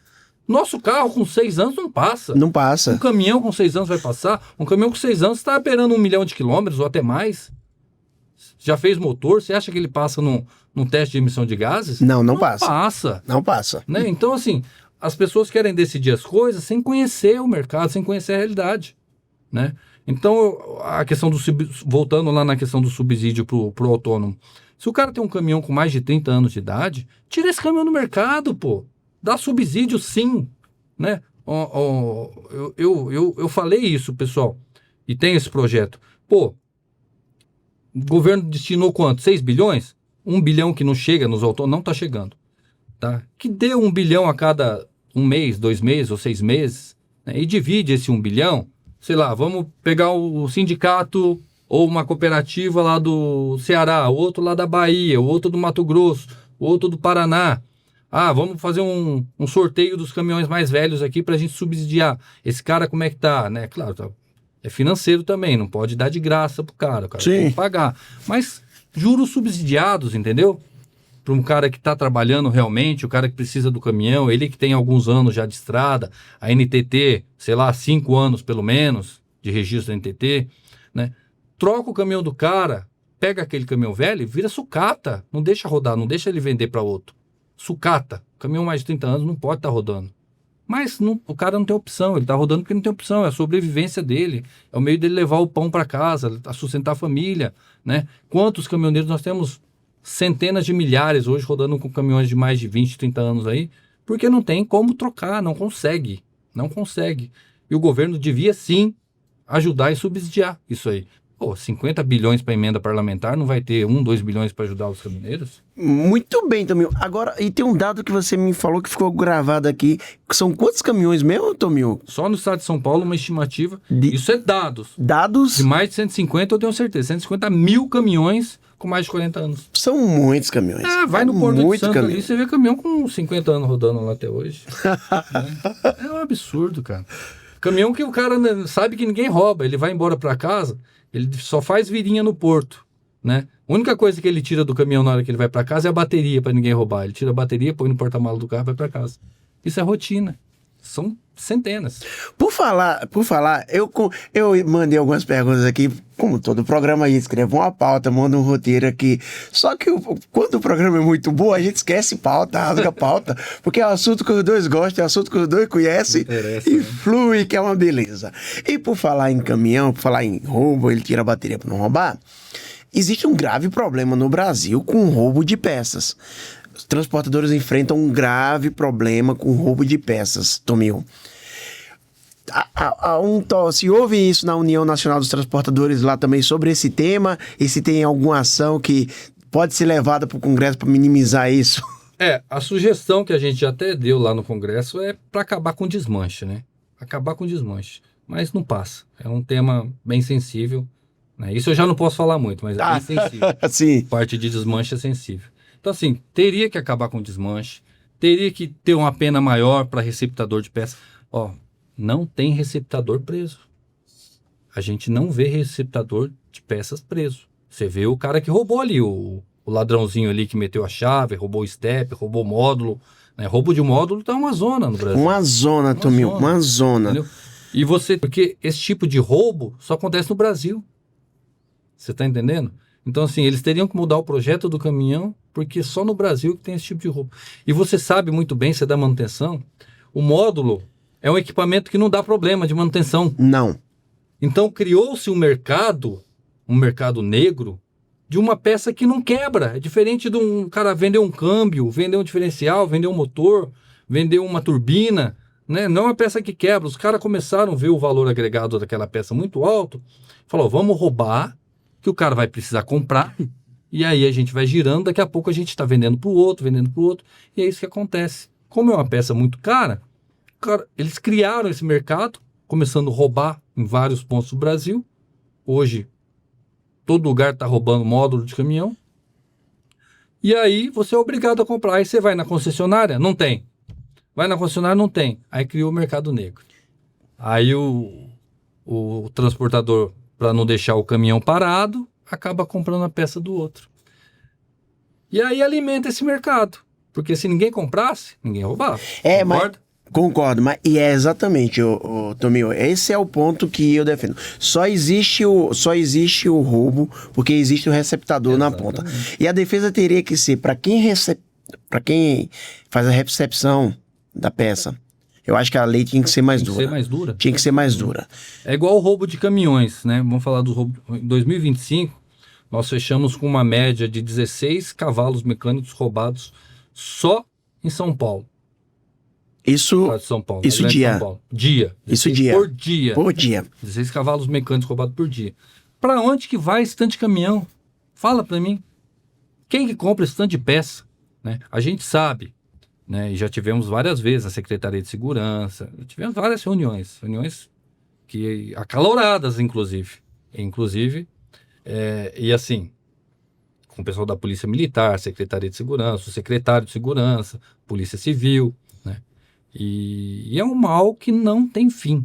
Nosso carro com 6 anos não passa. Não passa. Um caminhão com 6 anos vai passar. Um caminhão com 6 anos está operando 1 milhão de quilômetros ou até mais. Já fez motor? Você acha que ele passa num teste de emissão de gases? Não passa. Não passa. Né? Então, assim, as pessoas querem decidir as coisas sem conhecer o mercado, sem conhecer a realidade. Né? Então, a questão voltando lá na questão do subsídio pro autônomo. Se o cara tem um caminhão com mais de 30 anos de idade, tira esse caminhão do mercado, pô. Dá subsídio, sim. Né? Eu falei isso, pessoal. E tem esse projeto. Pô, o governo destinou quanto? 6 bilhões? 1 bilhão que não chega nos autônomos, não está chegando. Tá? Que dê 1 bilhão a cada 1 mês, 2 meses ou 6 meses. Né? E divide esse 1 bilhão. Sei lá, vamos pegar o sindicato ou uma cooperativa lá do Ceará, o outro lá da Bahia, o outro do Mato Grosso, o outro do Paraná. Vamos fazer um sorteio dos caminhões mais velhos aqui para a gente subsidiar. Esse cara como é que tá? Né? Claro, tá. É financeiro também, não pode dar de graça pro cara. O cara tem que pagar. Mas juros subsidiados, entendeu? Para um cara que está trabalhando realmente, o cara que precisa do caminhão, ele que tem alguns anos já de estrada, a NTT, sei lá, 5 anos pelo menos de registro da NTT, né? Troca o caminhão do cara, pega aquele caminhão velho e vira sucata. Não deixa rodar, não deixa ele vender para outro. Sucata. Caminhão mais de 30 anos não pode estar rodando. Mas o cara não tem opção, ele tá rodando porque não tem opção, é a sobrevivência dele, é o meio dele levar o pão para casa, a sustentar a família, né? Quantos caminhoneiros nós temos? Centenas de milhares hoje rodando com caminhões de mais de 20, 30 anos aí, porque não tem como trocar, não consegue. E o governo devia sim ajudar e subsidiar isso aí. Pô, 50 bilhões para emenda parlamentar, não vai ter 2 bilhões para ajudar os caminhoneiros? Muito bem, Tomil. Agora, e tem um dado que você me falou que ficou gravado aqui. São quantos caminhões mesmo, Tomil? Só no estado de São Paulo, uma estimativa. Isso é dados. Dados? De mais de 150, eu tenho certeza. 150 mil caminhões com mais de 40 anos. São muitos caminhões. Vai no Porto de Santos caminhão. ali, você vê caminhão com 50 anos rodando lá até hoje. Né? É um absurdo, cara. Caminhão que o cara sabe que ninguém rouba. Ele vai embora para casa, ele só faz virinha no porto, né? A única coisa que ele tira do caminhão na hora que ele vai para casa é a bateria para ninguém roubar. Ele tira a bateria, põe no porta-malas do carro e vai para casa. Isso é rotina. São centenas. Por falar, eu mandei algumas perguntas aqui, como todo programa aí, escrevo uma pauta, manda um roteiro aqui. Só que quando o programa é muito bom, a gente esquece pauta, rasga pauta, porque é um assunto que os dois gostam, é um assunto que os dois conhecem e flui, que é uma beleza. E por falar em caminhão, por falar em roubo, ele tira a bateria para não roubar, existe um grave problema no Brasil com o roubo de peças. Os transportadores enfrentam um grave problema com roubo de peças, Tomil. Se houve isso na União Nacional dos Transportadores lá também sobre esse tema, e se tem alguma ação que pode ser levada para o Congresso para minimizar isso? A sugestão que a gente até deu lá no Congresso é para acabar com o desmanche, né? Acabar com o desmanche. Mas não passa. É um tema bem sensível, né? Isso eu já não posso falar muito, mas é bem sensível. Sim. Parte de desmanche é sensível. Então, assim, teria que acabar com o desmanche, teria que ter uma pena maior para receptador de peças. Não tem receptador preso. A gente não vê receptador de peças preso. Você vê o cara que roubou ali, o ladrãozinho ali que meteu a chave, roubou o step, roubou o módulo. Né? Roubo de módulo tá uma zona no Brasil. Uma zona, Tomil, uma zona. Entendeu? E porque esse tipo de roubo só acontece no Brasil. Você tá entendendo? Então, assim, eles teriam que mudar o projeto do caminhão, porque só no Brasil que tem esse tipo de roubo. E você sabe muito bem, você dá manutenção, o módulo é um equipamento que não dá problema de manutenção. Não. Então, criou-se um mercado negro, de uma peça que não quebra. É diferente de um cara vender um câmbio, vender um diferencial, vender um motor, vender uma turbina, né? Não é uma peça que quebra. Os caras começaram a ver o valor agregado daquela peça muito alto, falou, vamos roubar, que o cara vai precisar comprar, e aí a gente vai girando, daqui a pouco a gente está vendendo para o outro, e é isso que acontece. Como é uma peça muito cara, eles criaram esse mercado, começando a roubar em vários pontos do Brasil. Hoje, todo lugar está roubando módulo de caminhão, e aí você é obrigado a comprar. Aí você vai na concessionária, não tem. Vai na concessionária, não tem. Aí criou o mercado negro. Aí o transportador, para não deixar o caminhão parado, acaba comprando a peça do outro. E aí alimenta esse mercado. Porque se ninguém comprasse, ninguém roubava. Concorda? Concordo, mas e é exatamente, Tomil, esse é o ponto que eu defendo. Só existe o roubo porque existe o receptador na ponta. E a defesa teria que ser para quem faz a recepção da peça. Eu acho que a lei tinha que ser mais dura. Tinha que ser mais dura. É igual o roubo de caminhões, né? Vamos falar do roubo. Em 2025, nós fechamos com uma média de 16 cavalos mecânicos roubados só em São Paulo. Isso dia. Isso dia. Por dia. 16 cavalos mecânicos roubados por dia. Para onde que vai esse tanto de caminhão? Fala para mim. Quem que compra esse tanto de peça? Né? A gente sabe, né? E já tivemos várias vezes na Secretaria de Segurança, tivemos várias reuniões que acaloradas, inclusive, e assim, com o pessoal da Polícia Militar, Secretaria de Segurança, o secretário de Segurança, Polícia Civil, né? E é um mal que não tem fim,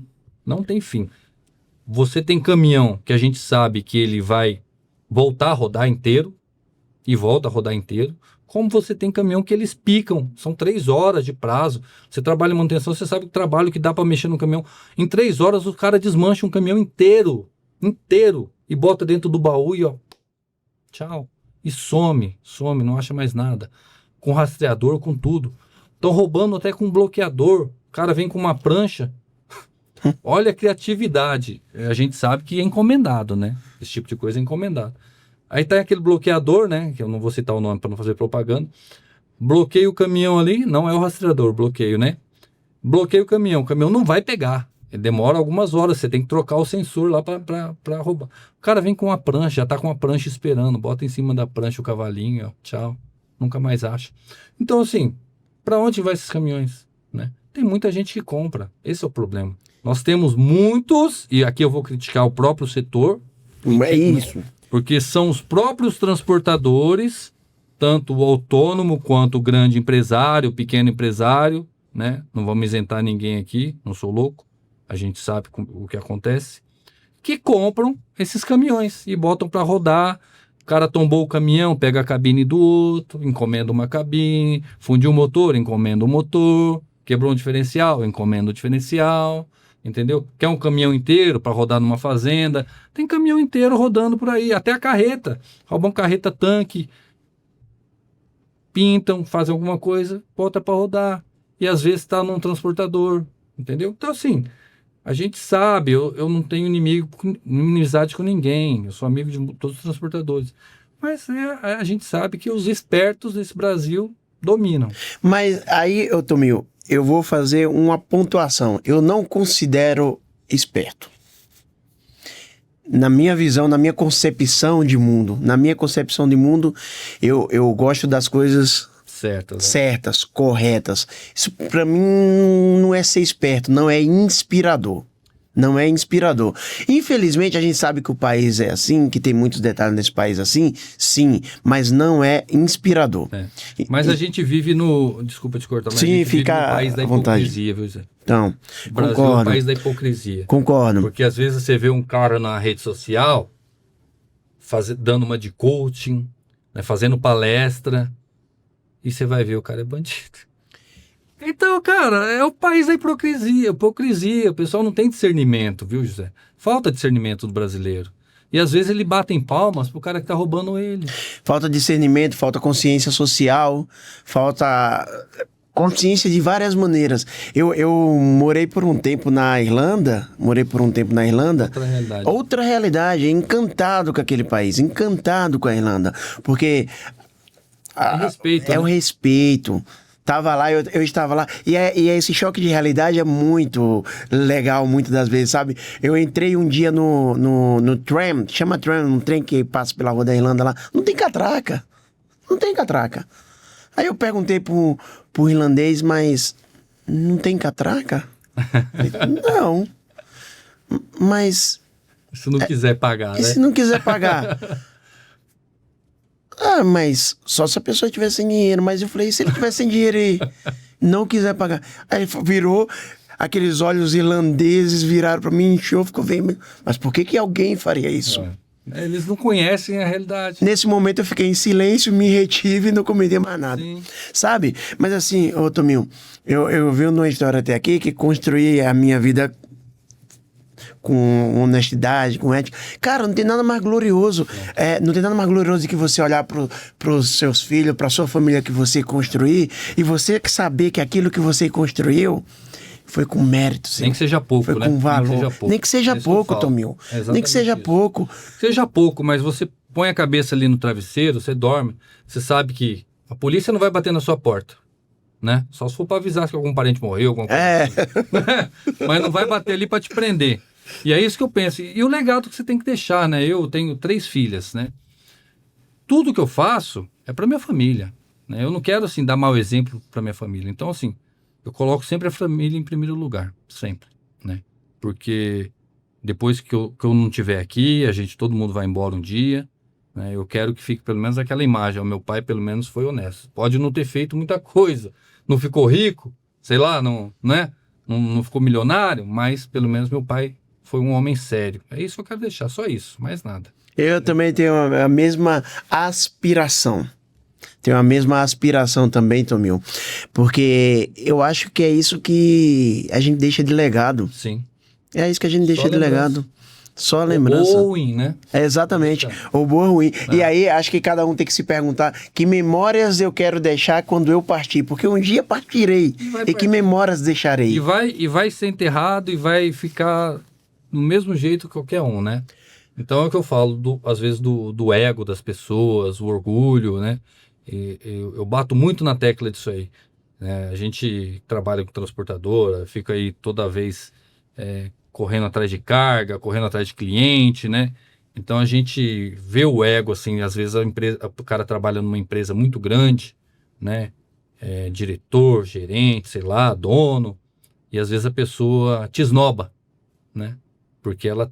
Você tem caminhão que a gente sabe que ele vai voltar a rodar inteiro, e volta a rodar inteiro, como você tem caminhão que eles picam, são 3 horas de prazo. Você trabalha em manutenção, você sabe o trabalho que dá para mexer no caminhão. Em 3 horas o cara desmancha um caminhão inteiro, e bota dentro do baú e tchau. E some, não acha mais nada. Com rastreador, com tudo. Estão roubando até com bloqueador. O cara vem com uma prancha. Olha a criatividade. A gente sabe que é encomendado, né? Esse tipo de coisa é encomendado. Aí tá aquele bloqueador, né? Que eu não vou citar o nome para não fazer propaganda. Bloqueia o caminhão ali, não é o rastreador, bloqueio, né? Bloqueia o caminhão não vai pegar. Ele demora algumas horas, você tem que trocar o sensor lá para roubar. O cara vem com uma prancha, já tá com uma prancha esperando, bota em cima da prancha o cavalinho, ó, tchau, nunca mais acha. Então, assim, para onde vai esses caminhões, né? Tem muita gente que compra, esse é o problema. Nós temos muitos, e aqui eu vou criticar o próprio setor. É isso. Porque são os próprios transportadores, tanto o autônomo quanto o grande empresário, o pequeno empresário, né? Não vamos isentar ninguém aqui, não sou louco, a gente sabe o que acontece, que compram esses caminhões e botam para rodar. O cara tombou o caminhão, pega a cabine do outro, encomenda uma cabine, fundiu o motor, encomenda o motor, quebrou um diferencial, encomenda o diferencial. Entendeu? Quer um caminhão inteiro para rodar numa fazenda, tem caminhão inteiro rodando por aí, até a carreta, roubam carreta tanque, pintam, fazem alguma coisa, bota para rodar, e às vezes está num transportador, entendeu? Então assim, a gente sabe, eu não tenho inimizade com ninguém, eu sou amigo de todos os transportadores, mas a gente sabe que os espertos desse Brasil dominam. Mas aí, Tomil, eu vou fazer uma pontuação. Eu não considero esperto. Na minha visão, na minha concepção de mundo, eu gosto das coisas certas, corretas. Isso para mim não é ser esperto, não é inspirador. Não é inspirador. Infelizmente, a gente sabe que o país é assim, que tem muitos detalhes nesse país assim, sim, mas não é inspirador. É. Mas a gente vive no... Desculpa te cortar, mas sim, a gente fica vive no país da hipocrisia, viu, Zé? Então, o Brasil concordo. É o país da hipocrisia. Concordo. Porque às vezes você vê um cara na rede social dando uma de coaching, né, fazendo palestra, e você vai ver o cara é bandido. Então, cara, é o país da hipocrisia. O pessoal não tem discernimento, viu, José? Falta discernimento do brasileiro. E às vezes ele bate em palmas pro cara que tá roubando ele. Falta discernimento, falta consciência social, falta consciência de várias maneiras. Eu morei por um tempo na Irlanda. Outra realidade. Encantado com aquele país, encantado com a Irlanda. Porque respeito, é o respeito. Tava lá, eu estava lá, e esse choque de realidade é muito legal, muitas das vezes, sabe? Eu entrei um dia no tram, chama tram, um trem que passa pela rua da Irlanda lá, não tem catraca. Aí eu perguntei pro irlandês, mas não tem catraca? Não, mas... Se não quiser pagar, né? Se não quiser pagar... Ah, mas só se a pessoa tiver sem dinheiro. Mas eu falei, se ele tiver sem dinheiro e não quiser pagar? Aí virou, aqueles olhos irlandeses viraram pra mim, encheu, ficou vendo. Mas por que alguém faria isso? Eles não conhecem a realidade. Nesse momento eu fiquei em silêncio, me retive e não comentei mais nada. Sim. Sabe? Mas assim, ô Tomil, eu vi uma história até aqui que construí a minha vida com honestidade, com ética. Cara, não tem nada mais glorioso. Não tem nada mais glorioso do que você olhar pros seus filhos, pra sua família que você construir, e você saber que aquilo que você construiu foi com mérito, sim. Nem que seja pouco, foi né? Com valor. Nem que seja pouco, Tomil. Nem que seja pouco. Seja pouco, mas você põe a cabeça ali no travesseiro, você dorme, você sabe que a polícia não vai bater na sua porta, né? Só se for pra avisar que algum parente morreu, alguma coisa assim. Mas não vai bater ali pra te prender. E é isso que eu penso. E o legado que você tem que deixar, né? Eu tenho 3 filhas, né? Tudo que eu faço é para minha família, né? Eu não quero, assim, dar mau exemplo para minha família. Então, assim, eu coloco sempre a família em primeiro lugar. Sempre, né? Porque depois que eu não estiver aqui, todo mundo vai embora um dia, né? Eu quero que fique pelo menos aquela imagem. O meu pai, pelo menos, foi honesto. Pode não ter feito muita coisa. Não ficou rico, sei lá, não, né? Não ficou milionário, mas pelo menos meu pai foi um homem sério. É isso que eu quero deixar, só isso, mais nada. Eu também tenho a mesma aspiração. Tenho a mesma aspiração também, Tomil. Porque eu acho que é isso que a gente deixa de legado. Sim. É isso que a gente deixa de legado. Só a lembrança. Ou ruim, né? Exatamente. O bom ou ruim. E aí, acho que cada um tem que se perguntar que memórias eu quero deixar quando eu partir. Porque um dia partirei. E que memórias deixarei. E vai ser enterrado e vai ficar do mesmo jeito que qualquer um, né? Então é o que eu falo, às vezes, do ego das pessoas, o orgulho, né? Eu bato muito na tecla disso aí. Né? A gente trabalha com transportadora, fica aí toda vez correndo atrás de carga, correndo atrás de cliente, né? Então a gente vê o ego, assim, às vezes o cara trabalha numa empresa muito grande, né? Diretor, gerente, sei lá, dono, e às vezes a pessoa te esnoba, né? Porque ela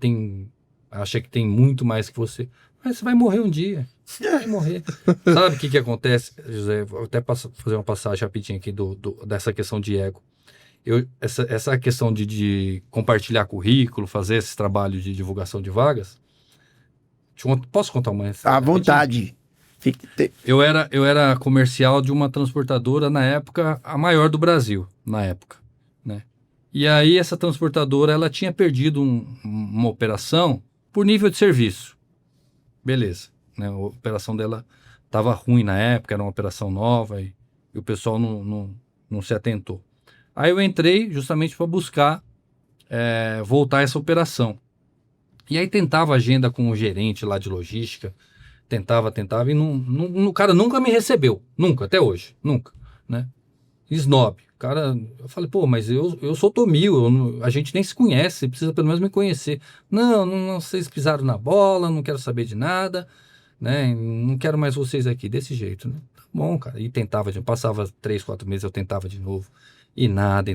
acha que tem muito mais que você. Mas você vai morrer um dia. Você vai morrer. Sabe o que acontece, José? Vou até fazer uma passagem rapidinho aqui dessa questão de ego. Essa questão de compartilhar currículo, fazer esse trabalho de divulgação de vagas. Posso contar uma? À vontade. Eu era comercial de uma transportadora na época, a maior do Brasil, na época, né? E aí essa transportadora, ela tinha perdido uma operação por nível de serviço. Beleza, né? A operação dela estava ruim na época, era uma operação nova e o pessoal não se atentou. Aí eu entrei justamente para buscar voltar essa operação. E aí tentava agenda com o gerente lá de logística, tentava e o cara nunca me recebeu, nunca, até hoje, nunca, né? Snob. Cara, eu falei, pô, mas eu sou Tomil, a gente nem se conhece, você precisa pelo menos me conhecer. Não, vocês pisaram na bola, não quero saber de nada, né? Não quero mais vocês aqui, desse jeito, né? Tá bom, cara. E tentava, passava 3, 4 meses, eu tentava de novo. E nada.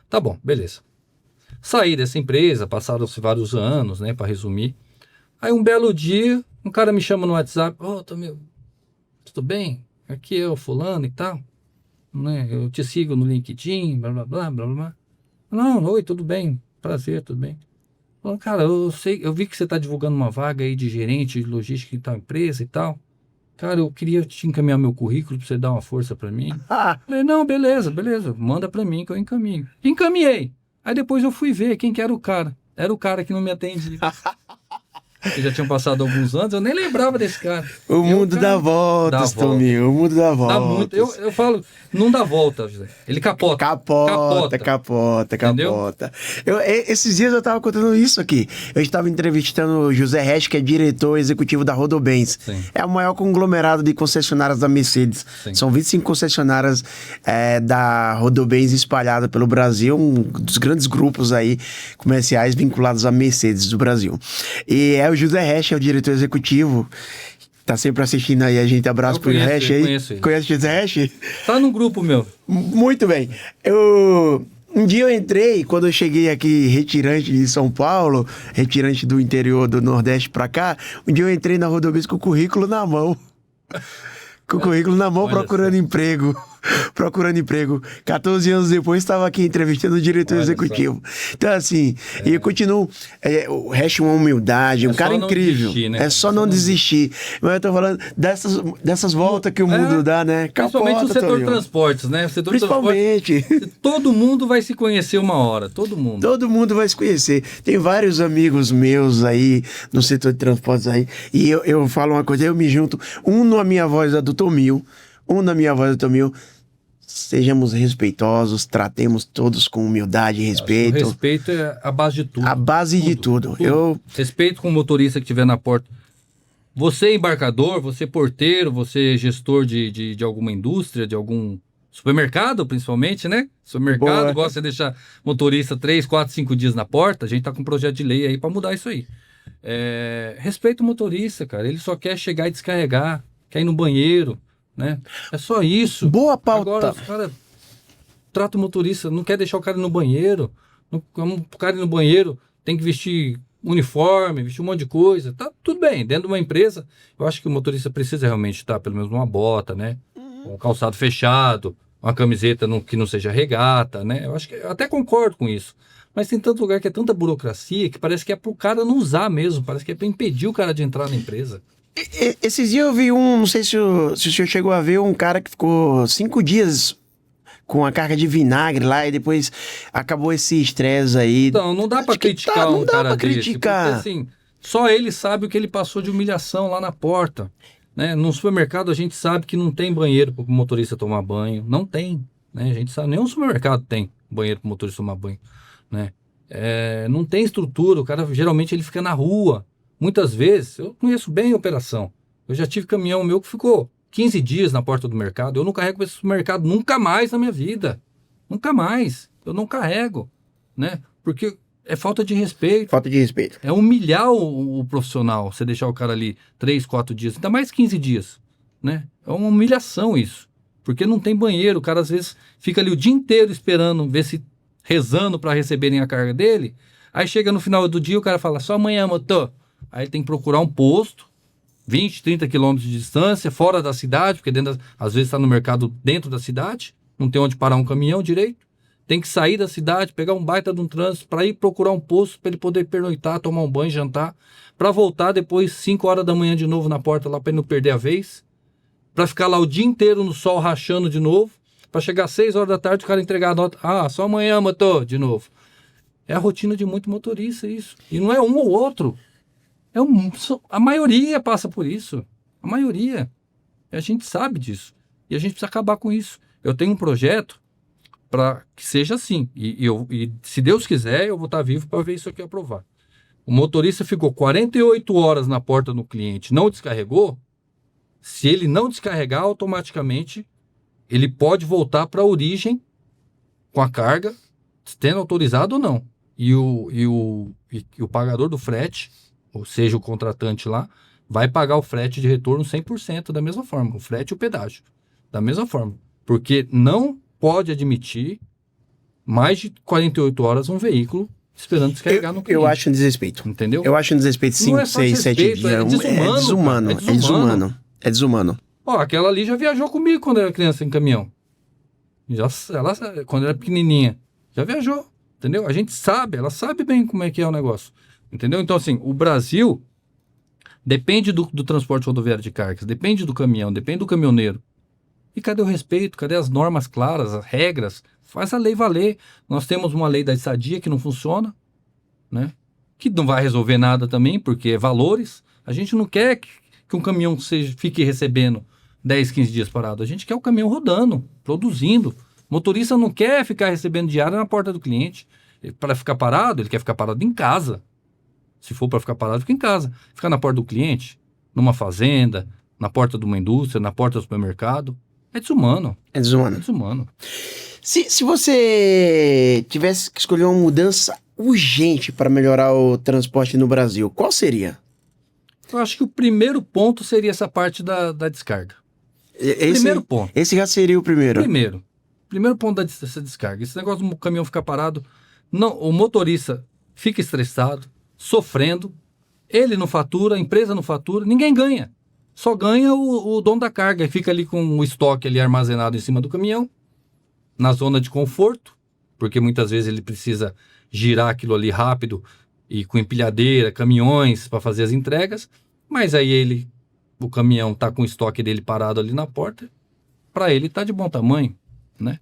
Tá bom, beleza. Saí dessa empresa, passaram-se vários anos, né, para resumir. Aí um belo dia, um cara me chama no WhatsApp, Tomil, tudo bem? Aqui é o fulano e tal. Né? Eu te sigo no LinkedIn, blá, blá, blá, blá, blá. Não, oi, tudo bem, prazer, tudo bem. Falei, cara, eu vi que você está divulgando uma vaga aí de gerente de logística em tal empresa e tal. Cara, eu queria te encaminhar meu currículo para você dar uma força para mim. Falei, não, beleza, manda para mim que eu encaminho. Encaminhei. Aí depois eu fui ver quem que era o cara. Era o cara que não me atendia. Que já tinham passado alguns anos, eu nem lembrava desse cara. O mundo dá voltas, Tomil. O mundo dá voltas. Eu falo, não dá volta, José. Ele capota. Capota. Esses dias eu tava contando isso aqui. Eu estava entrevistando o José Resch, que é diretor executivo da Rodobens. Sim. É o maior conglomerado de concessionárias da Mercedes. Sim. São 25 concessionárias da Rodobens espalhadas pelo Brasil, um dos grandes grupos aí comerciais vinculados à Mercedes do Brasil. E o José Resch, é o diretor executivo. Tá sempre assistindo aí, a gente abraço pro Resch aí. Conhece o José Resch? Tá no grupo meu. Muito bem. Um dia eu entrei, quando eu cheguei aqui, retirante de São Paulo, retirante do interior do Nordeste pra cá, um dia eu entrei na Rodobens com o currículo na mão. Procurando emprego. 14 anos depois, estava aqui entrevistando o diretor executivo. Então, assim, e eu continuo. O Resch é uma humildade, um cara incrível. Desistir, né? É só não desistir. Mas eu tô falando dessas voltas que o mundo dá, né? Principalmente no setor de transportes, né? Principalmente. Todo mundo vai se conhecer uma hora, todo mundo. Todo mundo vai se conhecer. Tem vários amigos meus aí no setor de transportes aí. E eu falo uma coisa, eu me junto. Na minha voz, a do Tomil. Sejamos respeitosos, tratemos todos com humildade e respeito. O respeito é a base de tudo. A base de tudo. Respeito com o motorista que estiver na porta. Você embarcador, você porteiro, você gestor de alguma indústria, de algum supermercado, principalmente, né? Supermercado gosta de deixar motorista 3, 4, 5 dias na porta. A gente tá com um projeto de lei aí para mudar isso aí. Respeita o motorista, cara. Ele só quer chegar e descarregar, quer ir no banheiro, né? É só isso. Boa pauta. Agora, os caras tratam o motorista, não quer deixar o cara ir no banheiro. O cara ir no banheiro tem que vestir uniforme, vestir um monte de coisa. Tá tudo bem, dentro de uma empresa, eu acho que o motorista precisa realmente estar pelo menos uma bota, né? Um calçado fechado, uma camiseta que não seja regata, né? Eu acho que eu até concordo com isso. Mas tem tanto lugar que é tanta burocracia que parece que é pro cara não usar mesmo, parece que é para impedir o cara de entrar na empresa. Esses dias eu vi não sei se o senhor chegou a ver um cara que ficou 5 dias com a carga de vinagre lá e depois acabou esse estresse aí. Então, não dá pra criticar um cara desse, porque assim, Só ele sabe o que ele passou de humilhação lá na porta. Né? No supermercado a gente sabe que não tem banheiro para o motorista tomar banho. Não tem. Né? A gente sabe, nenhum supermercado tem banheiro para o motorista tomar banho. Né? Não tem estrutura, o cara geralmente ele fica na rua. Muitas vezes, eu conheço bem a operação. Eu já tive caminhão meu que ficou 15 dias na porta do mercado. Eu não carrego esse supermercado nunca mais na minha vida. Nunca mais. Eu não carrego. Né? Porque é falta de respeito. Falta de respeito. É humilhar o profissional, você deixar o cara ali 3, 4 dias, ainda mais 15 dias. Né? É uma humilhação isso. Porque não tem banheiro. O cara às vezes fica ali o dia inteiro esperando, ver se rezando para receberem a carga dele. Aí chega no final do dia, o cara fala, só amanhã, motor. Aí ele tem que procurar um posto, 20, 30 quilômetros de distância, fora da cidade, porque às vezes está no mercado dentro da cidade, não tem onde parar um caminhão direito. Tem que sair da cidade, pegar um baita de um trânsito para ir procurar um posto para ele poder pernoitar, tomar um banho, jantar, para voltar depois 5 horas da manhã de novo na porta lá para ele não perder a vez, para ficar lá o dia inteiro no sol rachando de novo, para chegar às 6 horas da tarde o cara entregar a nota, só amanhã, motor, de novo. É a rotina de muito motorista isso. E não é um ou outro. A maioria passa por isso. A maioria. E a gente sabe disso. E a gente precisa acabar com isso. Eu tenho um projeto para que seja assim. E se Deus quiser, eu vou estar vivo para ver isso aqui aprovar. O motorista ficou 48 horas na porta do cliente, não descarregou. Se ele não descarregar, automaticamente ele pode voltar para a origem com a carga, tendo autorizado ou não. E o pagador do frete, ou seja, o contratante lá, vai pagar o frete de retorno 100% da mesma forma. O frete e o pedágio. Da mesma forma. Porque não pode admitir mais de 48 horas um veículo esperando descarregar no cliente. Eu acho um desrespeito. Entendeu? Eu acho um desrespeito 5, 6, 7 dias. É desumano. É desumano. É desumano. Aquela ali já viajou comigo quando era criança em caminhão. Ela, quando era pequenininha, já viajou. Entendeu? A gente sabe, ela sabe bem como é que é o negócio. Entendeu? Então, assim, o Brasil depende do transporte rodoviário de cargas, depende do caminhão, depende do caminhoneiro. E cadê o respeito? Cadê as normas claras, as regras? Faz a lei valer. Nós temos uma lei da estadia que não funciona, né? Que não vai resolver nada também, porque é valores. A gente não quer que um caminhão fique recebendo 10, 15 dias parado. A gente quer o caminhão rodando, produzindo. O motorista não quer ficar recebendo diária na porta do cliente. Para ficar parado, ele quer ficar parado em casa. Se for para ficar parado, fica em casa. Ficar na porta do cliente, numa fazenda, na porta de uma indústria, na porta do supermercado. É desumano. É desumano. É desumano. Se você tivesse que escolher uma mudança urgente para melhorar o transporte no Brasil, qual seria? Eu acho que o primeiro ponto seria essa parte da descarga. Primeiro ponto. Esse já seria o primeiro. Primeiro ponto dessa descarga. Esse negócio do caminhão ficar parado, não, o motorista fica estressado, sofrendo, ele não fatura, a empresa não fatura, ninguém ganha. Só ganha o dono da carga, e fica ali com o estoque ali armazenado em cima do caminhão, na zona de conforto, porque muitas vezes ele precisa girar aquilo ali rápido e com empilhadeira, caminhões para fazer as entregas, mas aí o caminhão tá com o estoque dele parado ali na porta, para ele tá de bom tamanho, né?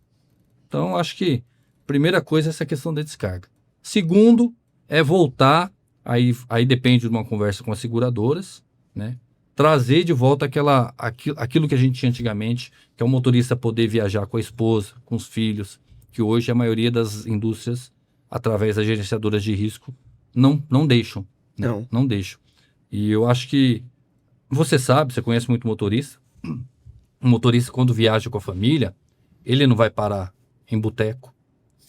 Então acho que primeira coisa é essa questão da descarga. Segundo é voltar, aí depende de uma conversa com as seguradoras, né? Trazer de volta aquilo que a gente tinha antigamente, que é o motorista poder viajar com a esposa, com os filhos, que hoje a maioria das indústrias, através das gerenciadoras de risco, não deixam. Né? Não deixam. E eu acho que, você conhece muito motorista, o motorista quando viaja com a família, ele não vai parar em boteco,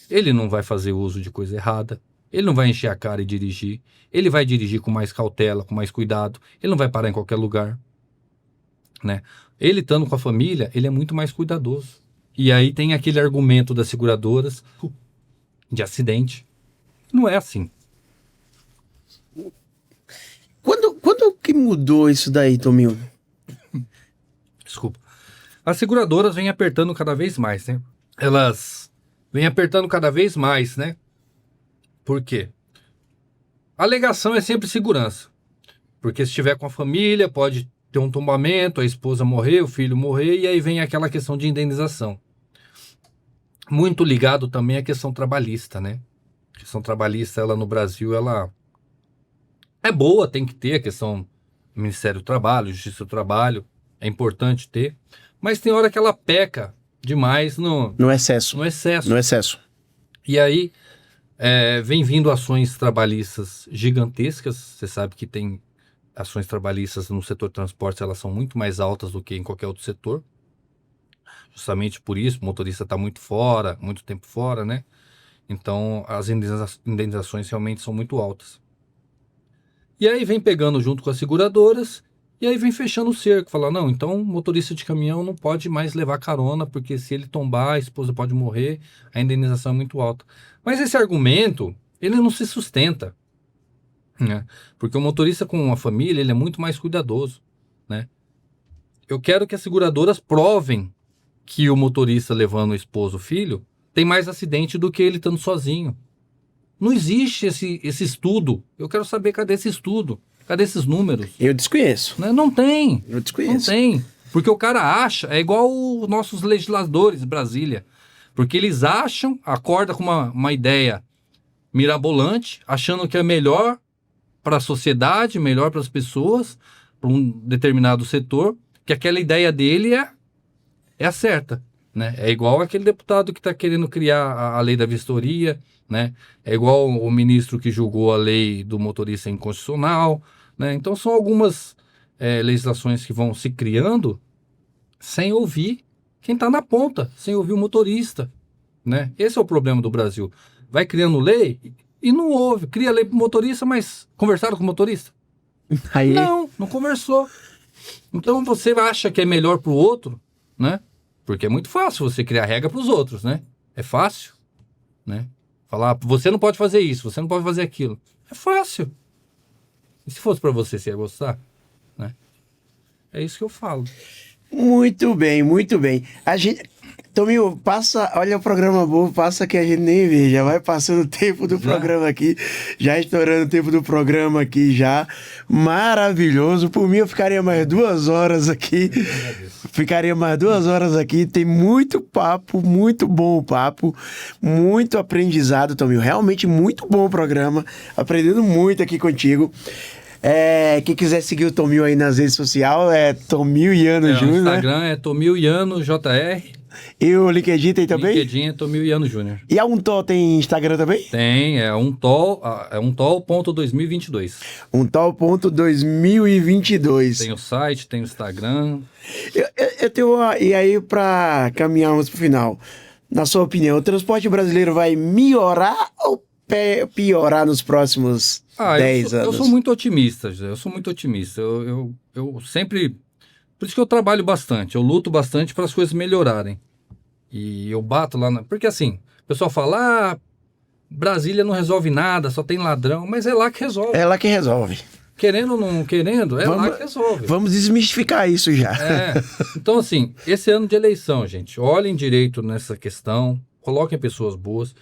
ele não vai fazer uso de coisa errada, ele não vai encher a cara e dirigir. Ele vai dirigir com mais cautela, com mais cuidado. Ele não vai parar em qualquer lugar. Né? Ele estando com a família, ele é muito mais cuidadoso. E aí tem aquele argumento das seguradoras de acidente. Não é assim. Quando que mudou isso daí, Tominho? Desculpa. As seguradoras vêm apertando cada vez mais, né? Elas vêm apertando cada vez mais, né? Por quê? A alegação é sempre segurança. Porque se estiver com a família, pode ter um tombamento, a esposa morrer, o filho morrer, e aí vem aquela questão de indenização. Muito ligado também à questão trabalhista, né? A questão trabalhista, ela no Brasil, ela É boa, tem que ter a questão do Ministério do Trabalho, Justiça do Trabalho, é importante ter, mas tem hora que ela peca demais No excesso. no excesso. No excesso. E aí vem vindo ações trabalhistas gigantescas, você sabe que tem ações trabalhistas no setor de transportes, elas são muito mais altas do que em qualquer outro setor, justamente por isso, o motorista está muito tempo fora, né? Então as indenizações realmente são muito altas. E aí vem pegando junto com as seguradoras, e aí vem fechando o cerco, fala, não, então o motorista de caminhão não pode mais levar carona, porque se ele tombar, a esposa pode morrer, a indenização é muito alta. Mas esse argumento, ele não se sustenta, né? Porque o motorista com uma família, ele é muito mais cuidadoso, né? Eu quero que as seguradoras provem que o motorista levando o esposo, o filho, tem mais acidente do que ele estando sozinho. Não existe esse estudo. Eu quero saber cadê esse estudo? Cadê esses números? Eu desconheço. Né? Não tem. Eu desconheço. Não tem. Porque o cara acha, é igual os nossos legisladores de Brasília. Porque eles acham, acorda com uma ideia mirabolante, achando que é melhor para a sociedade, melhor para as pessoas, para um determinado setor, que aquela ideia dele é a certa. Né? É igual aquele deputado que está querendo criar a lei da vistoria, né? É igual o ministro que julgou a lei do motorista inconstitucional, né? Então são algumas legislações que vão se criando sem ouvir quem está na ponta, sem ouvir o motorista, né? Esse é o problema do Brasil. Vai criando lei e não ouve. Cria lei para o motorista, mas conversaram com o motorista? Aí... Não conversou. Então você acha que é melhor para o outro, né? Porque é muito fácil você criar regra para os outros, né? É fácil, né? Falar, você não pode fazer isso, você não pode fazer aquilo. É fácil. E se fosse para você, você ia gostar? Né? É isso que eu falo. Muito bem, muito bem. A gente... Tominho, passa, olha o programa bom, passa que a gente nem vê, já vai passando o tempo do programa aqui, já estourando o tempo do programa aqui já, maravilhoso, por mim eu ficaria mais 2 horas aqui, tem muito papo, muito bom o papo, muito aprendizado, Tominho, realmente muito bom o programa, aprendendo muito aqui contigo. Quem quiser seguir o Tomil aí nas redes sociais é Tomil Iano Júnior. O Instagram é Tomil Iano JR. E o LinkedIn tem também? LinkedIn é Tomil Iano Júnior. E a Untol tem Instagram também? Tem, é untol.2022. Untol.2022. Tem o site, tem o Instagram. Eu tenho e aí para caminharmos pro final, na sua opinião, o transporte brasileiro vai melhorar ou piorar nos próximos 10 anos? Eu sou muito otimista, José. Eu sou muito otimista. Eu sempre... Por isso que eu trabalho bastante. Eu luto bastante para as coisas melhorarem. E eu bato lá... Porque assim, o pessoal fala... Brasília não resolve nada, só tem ladrão. Mas é lá que resolve. É lá que resolve. Querendo ou não querendo, lá que resolve. Vamos desmistificar isso já. Então assim, esse ano de eleição, gente, olhem direito nessa questão. Coloquem pessoas boas.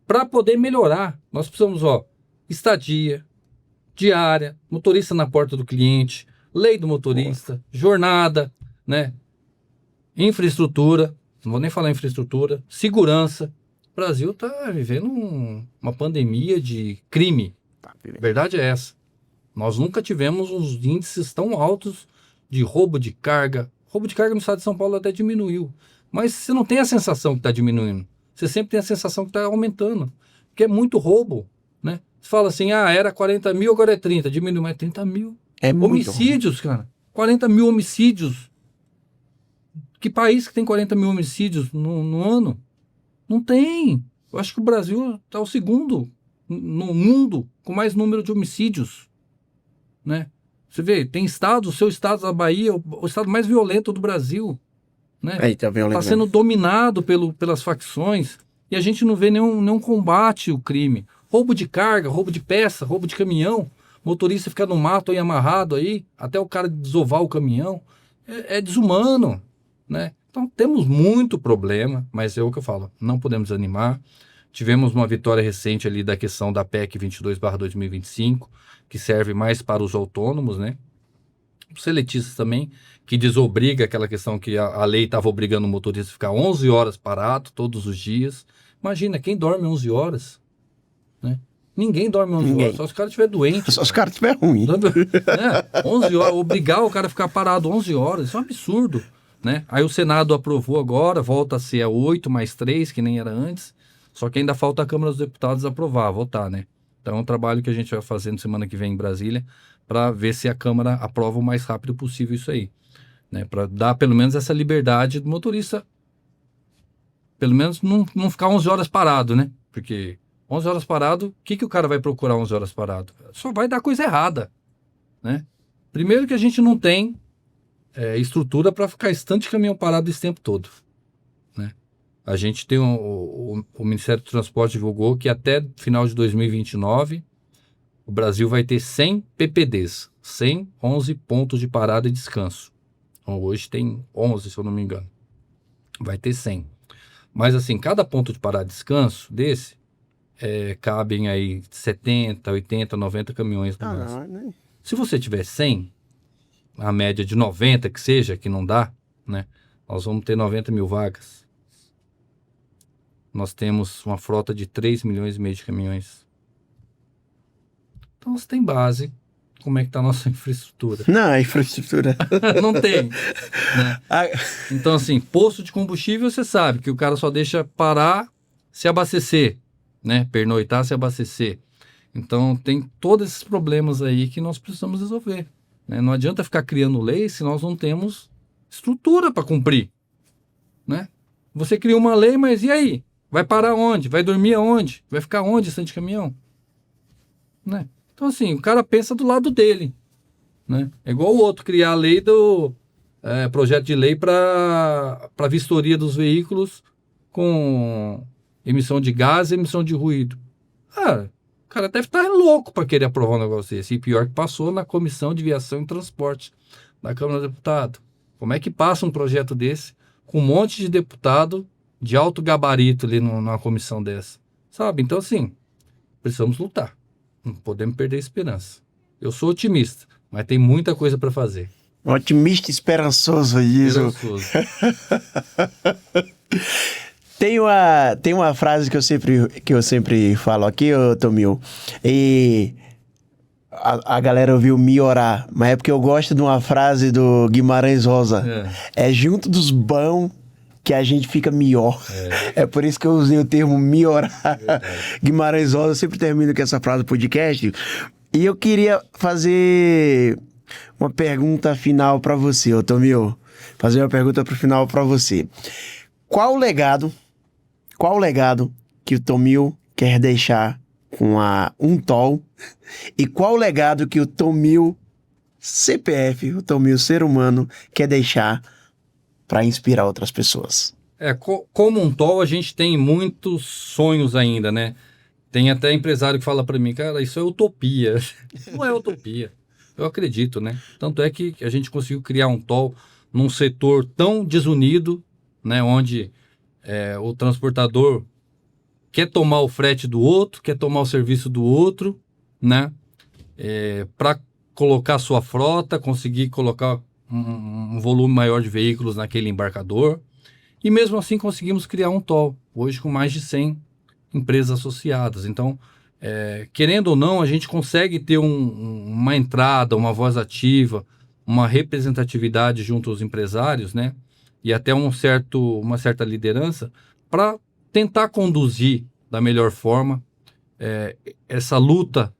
Para poder melhorar, nós precisamos, estadia, diária, motorista na porta do cliente, lei do motorista, jornada, né? Infraestrutura, não vou nem falar infraestrutura, segurança. O Brasil está vivendo uma pandemia de crime. A verdade é essa. Nós nunca tivemos uns índices tão altos de roubo de carga. Roubo de carga no estado de São Paulo até diminuiu. Mas você não tem a sensação que está diminuindo. Você sempre tem a sensação que está aumentando. Porque é muito roubo, né? Você fala assim, era 40 mil, agora é 30. Diminuiu, mas 30 mil. É homicídios, cara. 40 mil homicídios. Que país que tem 40 mil homicídios no ano? Não tem. Eu acho que o Brasil está o segundo no mundo com mais número de homicídios, né? Você vê, tem estados, o seu estado da Bahia, o estado mais violento do Brasil, né? Tá sendo dominado pelas facções e a gente não vê nenhum combate ao crime. Roubo de carga, roubo de peça, roubo de caminhão, motorista ficar no mato aí amarrado aí, até o cara desovar o caminhão, é desumano, né? Então temos muito problema, mas é o que eu falo, não podemos desanimar. Tivemos uma vitória recente ali da questão da PEC 22/2025, que serve mais para os autônomos, né? Os seletistas também, que desobriga aquela questão que a lei estava obrigando o motorista a ficar 11 horas parado todos os dias. Imagina, quem dorme 11 horas, né? Ninguém dorme 11 Ninguém. horas, só se o cara estiver doente. Só se o cara estiver ruim. 11 horas, obrigar o cara a ficar parado 11 horas, isso é um absurdo, né? Aí o Senado aprovou agora, volta a ser a 8 mais 3, que nem era antes, só que ainda falta a Câmara dos Deputados aprovar, votar, né? Então é um trabalho que a gente vai fazendo semana que vem em Brasília, para ver se a Câmara aprova o mais rápido possível isso aí, né? Para dar pelo menos essa liberdade do motorista, pelo menos não ficar 11 horas parado, né? Porque 11 horas parado, o que o cara vai procurar 11 horas parado? Só vai dar coisa errada, né? Primeiro que a gente não tem estrutura para ficar esse tanto de caminhão parado esse tempo todo, né? A gente tem o Ministério do Transporte divulgou que até final de 2029 o Brasil vai ter 100 PPDs, 111 pontos de parada e descanso. Então, hoje tem 11, se eu não me engano. Vai ter 100. Mas assim, cada ponto de parada e descanso desse, cabem aí 70, 80, 90 caminhões no máximo. Se você tiver 100, a média de 90 que seja, que não dá, né? Nós vamos ter 90 mil vagas. Nós temos uma frota de 3 milhões e meio de caminhões. Então você tem base. Como é que está a nossa infraestrutura? Não, a infraestrutura. Não tem, né? Então assim, posto de combustível você sabe que o cara só deixa parar se abastecer, né? Pernoitar, se abastecer. Então tem todos esses problemas aí que nós precisamos resolver, né? Não adianta ficar criando lei se nós não temos estrutura para cumprir, né? Você cria uma lei, mas e aí? Vai parar onde? Vai dormir aonde? Vai ficar onde esse caminhão? Né? Então assim, o cara pensa do lado dele, né? É igual o outro criar a lei do projeto de lei para vistoria dos veículos com emissão de gás e emissão de ruído. O cara deve estar louco para querer aprovar um negócio desse. E pior que passou na Comissão de Viação e Transporte da Câmara dos Deputados. Como é que passa um projeto desse com um monte de deputado de alto gabarito ali numa comissão dessa? Sabe? Então assim, precisamos lutar. Não podemos perder a esperança. Eu sou otimista, mas tem muita coisa para fazer. Otimista e esperançoso isso. Esperançoso. Tem uma frase que eu sempre falo aqui, ô Tomil, e a galera ouviu me orar, mas é porque eu gosto de uma frase do Guimarães Rosa. É junto dos bons que a gente fica melhor. É por isso que eu usei o termo melhorar. Guimarães Rosa, eu sempre termino com essa frase do podcast. E eu queria fazer uma pergunta final para você, ô Tomil. Fazer uma pergunta pro final para você. Qual o legado que o Tomil quer deixar com a Untol? E qual o legado que o Tomil CPF, o Tomil ser humano, quer deixar para inspirar outras pessoas? Como Untol, a gente tem muitos sonhos ainda, né? Tem até empresário que fala para mim, cara, isso é utopia. Não é utopia. Eu acredito, né? Tanto é que a gente conseguiu criar um Untol num setor tão desunido, né? Onde o transportador quer tomar o frete do outro, quer tomar o serviço do outro, né? Para colocar sua frota, conseguir colocar um volume maior de veículos naquele embarcador. E mesmo assim conseguimos criar um Untol, hoje com mais de 100 empresas associadas. Então, querendo ou não, a gente consegue ter uma entrada, uma voz ativa, uma representatividade junto aos empresários, né? E até uma certa liderança para tentar conduzir da melhor forma essa luta.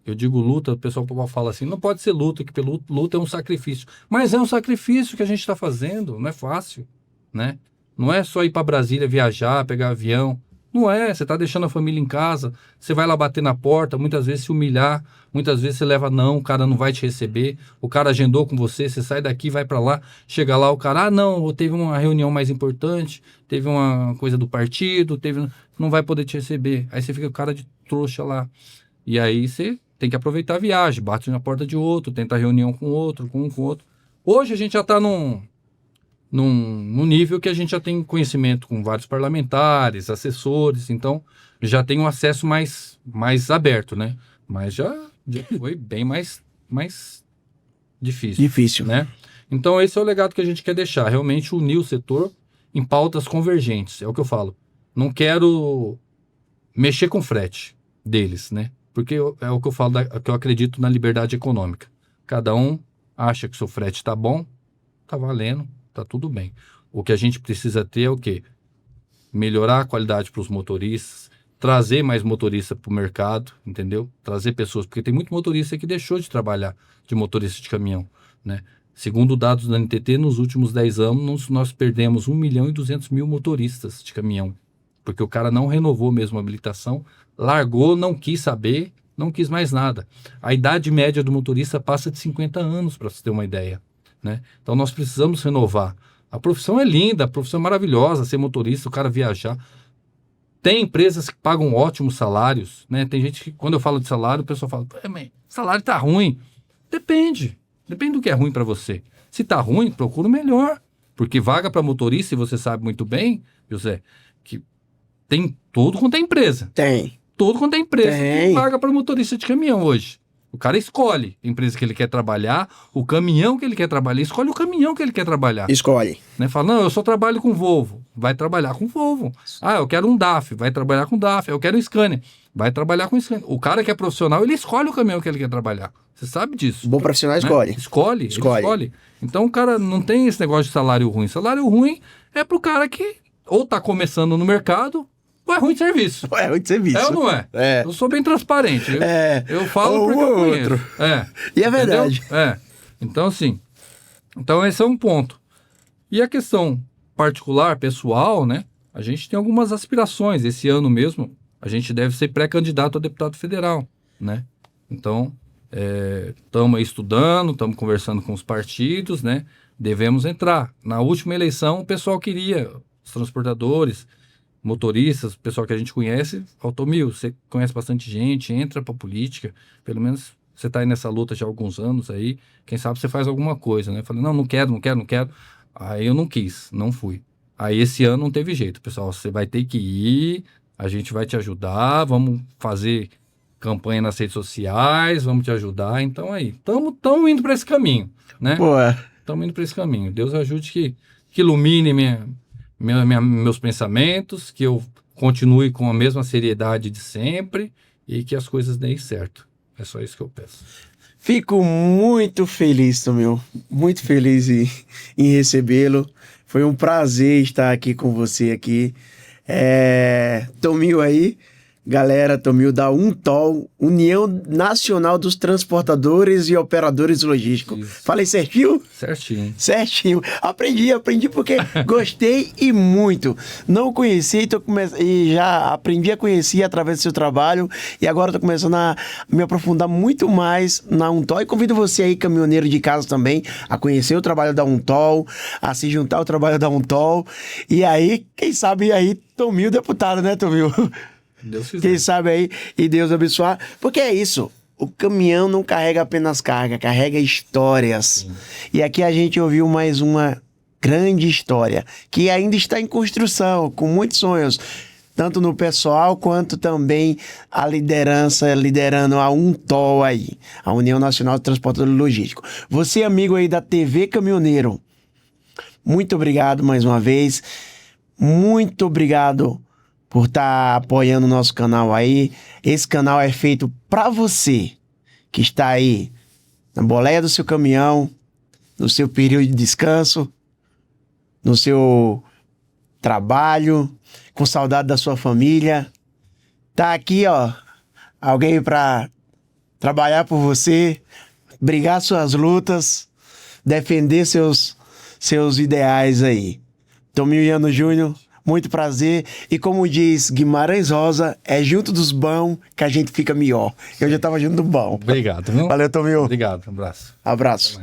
Eu digo luta, o pessoal fala assim, não pode ser luta, que luta é um sacrifício. Mas é um sacrifício que a gente está fazendo, não é fácil, né? Não é só ir para Brasília, viajar, pegar avião. Não é, você está deixando a família em casa, você vai lá bater na porta, muitas vezes se humilhar, muitas vezes você leva não, o cara não vai te receber, o cara agendou com você, você sai daqui, vai para lá, chega lá, o cara, não, teve uma reunião mais importante, teve uma coisa do partido, não vai poder te receber. Aí você fica com o cara de trouxa lá. E aí você tem que aproveitar a viagem, bate na porta de outro, tenta reunião com outro, com um, com outro. Hoje a gente já está num nível que a gente já tem conhecimento com vários parlamentares, assessores, então já tem um acesso mais aberto, né? Mas já foi bem mais difícil. Né? Então esse é o legado que a gente quer deixar, realmente unir o setor em pautas convergentes, é o que eu falo. Não quero mexer com frete deles, né? Porque é o que eu falo, que eu acredito na liberdade econômica. Cada um acha que o seu frete está bom, está valendo, está tudo bem. O que a gente precisa ter é o quê? Melhorar a qualidade para os motoristas, trazer mais motorista para o mercado, entendeu? Trazer pessoas, porque tem muito motorista que deixou de trabalhar de motorista de caminhão, né? Segundo dados da NTT, nos últimos 10 anos, nós perdemos 1.200.000 motoristas de caminhão, porque o cara não renovou mesmo a habilitação, largou, não quis saber, não quis mais nada. A idade média do motorista passa de 50 anos, para você ter uma ideia, né? Então nós precisamos renovar. A profissão é linda, a profissão é maravilhosa, ser motorista, o cara viajar. Tem empresas que pagam ótimos salários, né? Tem gente que, quando eu falo de salário, o pessoal fala, salário tá ruim. Depende do que é ruim para você. Se tá ruim, procura o melhor. Porque vaga para motorista, e você sabe muito bem, José, que tem todo quanto é empresa. Tem. Todo quanto é empresa Tem. que paga para motorista de caminhão hoje. O cara escolhe a empresa que ele quer trabalhar, o caminhão que ele quer trabalhar, escolhe o caminhão que ele quer trabalhar. Escolhe. Né? Fala, não, eu só trabalho com Volvo. Vai trabalhar com Volvo. Ah, eu quero um DAF. Vai trabalhar com DAF. Eu quero um Scania. Vai trabalhar com Scania. O cara que é profissional, ele escolhe o caminhão que ele quer trabalhar. Você sabe disso. Bom profissional Né? escolhe. Ele escolhe. Então o cara não tem esse negócio de salário ruim. Salário ruim é pro cara que ou tá começando no mercado ou é ruim de serviço. É ruim de serviço. É ou não é? É. Eu sou bem transparente. Eu falo Ou porque eu o conheço. outro. É. E é Entendeu? verdade. Então, assim, esse é um ponto. E a questão particular, pessoal, né? A gente tem algumas aspirações. Esse ano mesmo, a gente deve ser pré-candidato a deputado federal, né? Então, estamos aí estudando, estamos conversando com os partidos, né? Devemos entrar. Na última eleição, o pessoal queria, os transportadores, motoristas, o pessoal que a gente conhece, faltou 1.000. Você conhece bastante gente, entra pra política, pelo menos você tá aí nessa luta já há alguns anos aí, quem sabe você faz alguma coisa, né? Falei, não quero. Aí eu não quis, não fui. Aí esse ano não teve jeito, pessoal, você vai ter que ir, a gente vai te ajudar, vamos fazer campanha nas redes sociais, vamos te ajudar, então aí, estamos indo para esse caminho, né? Estamos indo para esse caminho. Deus ajude que ilumine meus pensamentos, que eu continue com a mesma seriedade de sempre e que as coisas deem certo. É só isso que eu peço. Fico muito feliz, Tomil. Muito feliz em recebê-lo. Foi um prazer estar aqui com você aqui. Tomil aí, galera, Tomil da UNTOL, União Nacional dos Transportadores e Operadores Logísticos. Isso. Falei certinho? Certinho. Aprendi porque gostei e muito. Não conheci e já aprendi a conhecer através do seu trabalho e agora estou começando a me aprofundar muito mais na UNTOL e convido você aí, caminhoneiro de casa também, a conhecer o trabalho da UNTOL, a se juntar ao trabalho da UNTOL e aí, quem sabe aí, Tomil deputado, né, Tomil? Deus quiser. Quem sabe aí, e Deus abençoar. Porque é isso, o caminhão não carrega apenas carga, carrega histórias. Sim. E aqui a gente ouviu mais uma grande história, que ainda está em construção, com muitos sonhos, tanto no pessoal, quanto também a liderança, liderando a UNTOL aí, a União Nacional de Transportadores Logísticos. Você, amigo aí da TV Caminhoneiro, muito obrigado mais uma vez, muito obrigado por estar apoiando o nosso canal aí. Esse canal é feito para você que está aí na boleia do seu caminhão, no seu período de descanso, no seu trabalho, com saudade da sua família. Tá aqui, ó, alguém para trabalhar por você, brigar suas lutas, defender seus ideais aí. Tomil Júnior, muito prazer. E como diz Guimarães Rosa, é junto dos bons que a gente fica melhor. Eu já tava junto do bom. Obrigado, viu? Valeu, Tomil. Obrigado, um abraço. Abraço.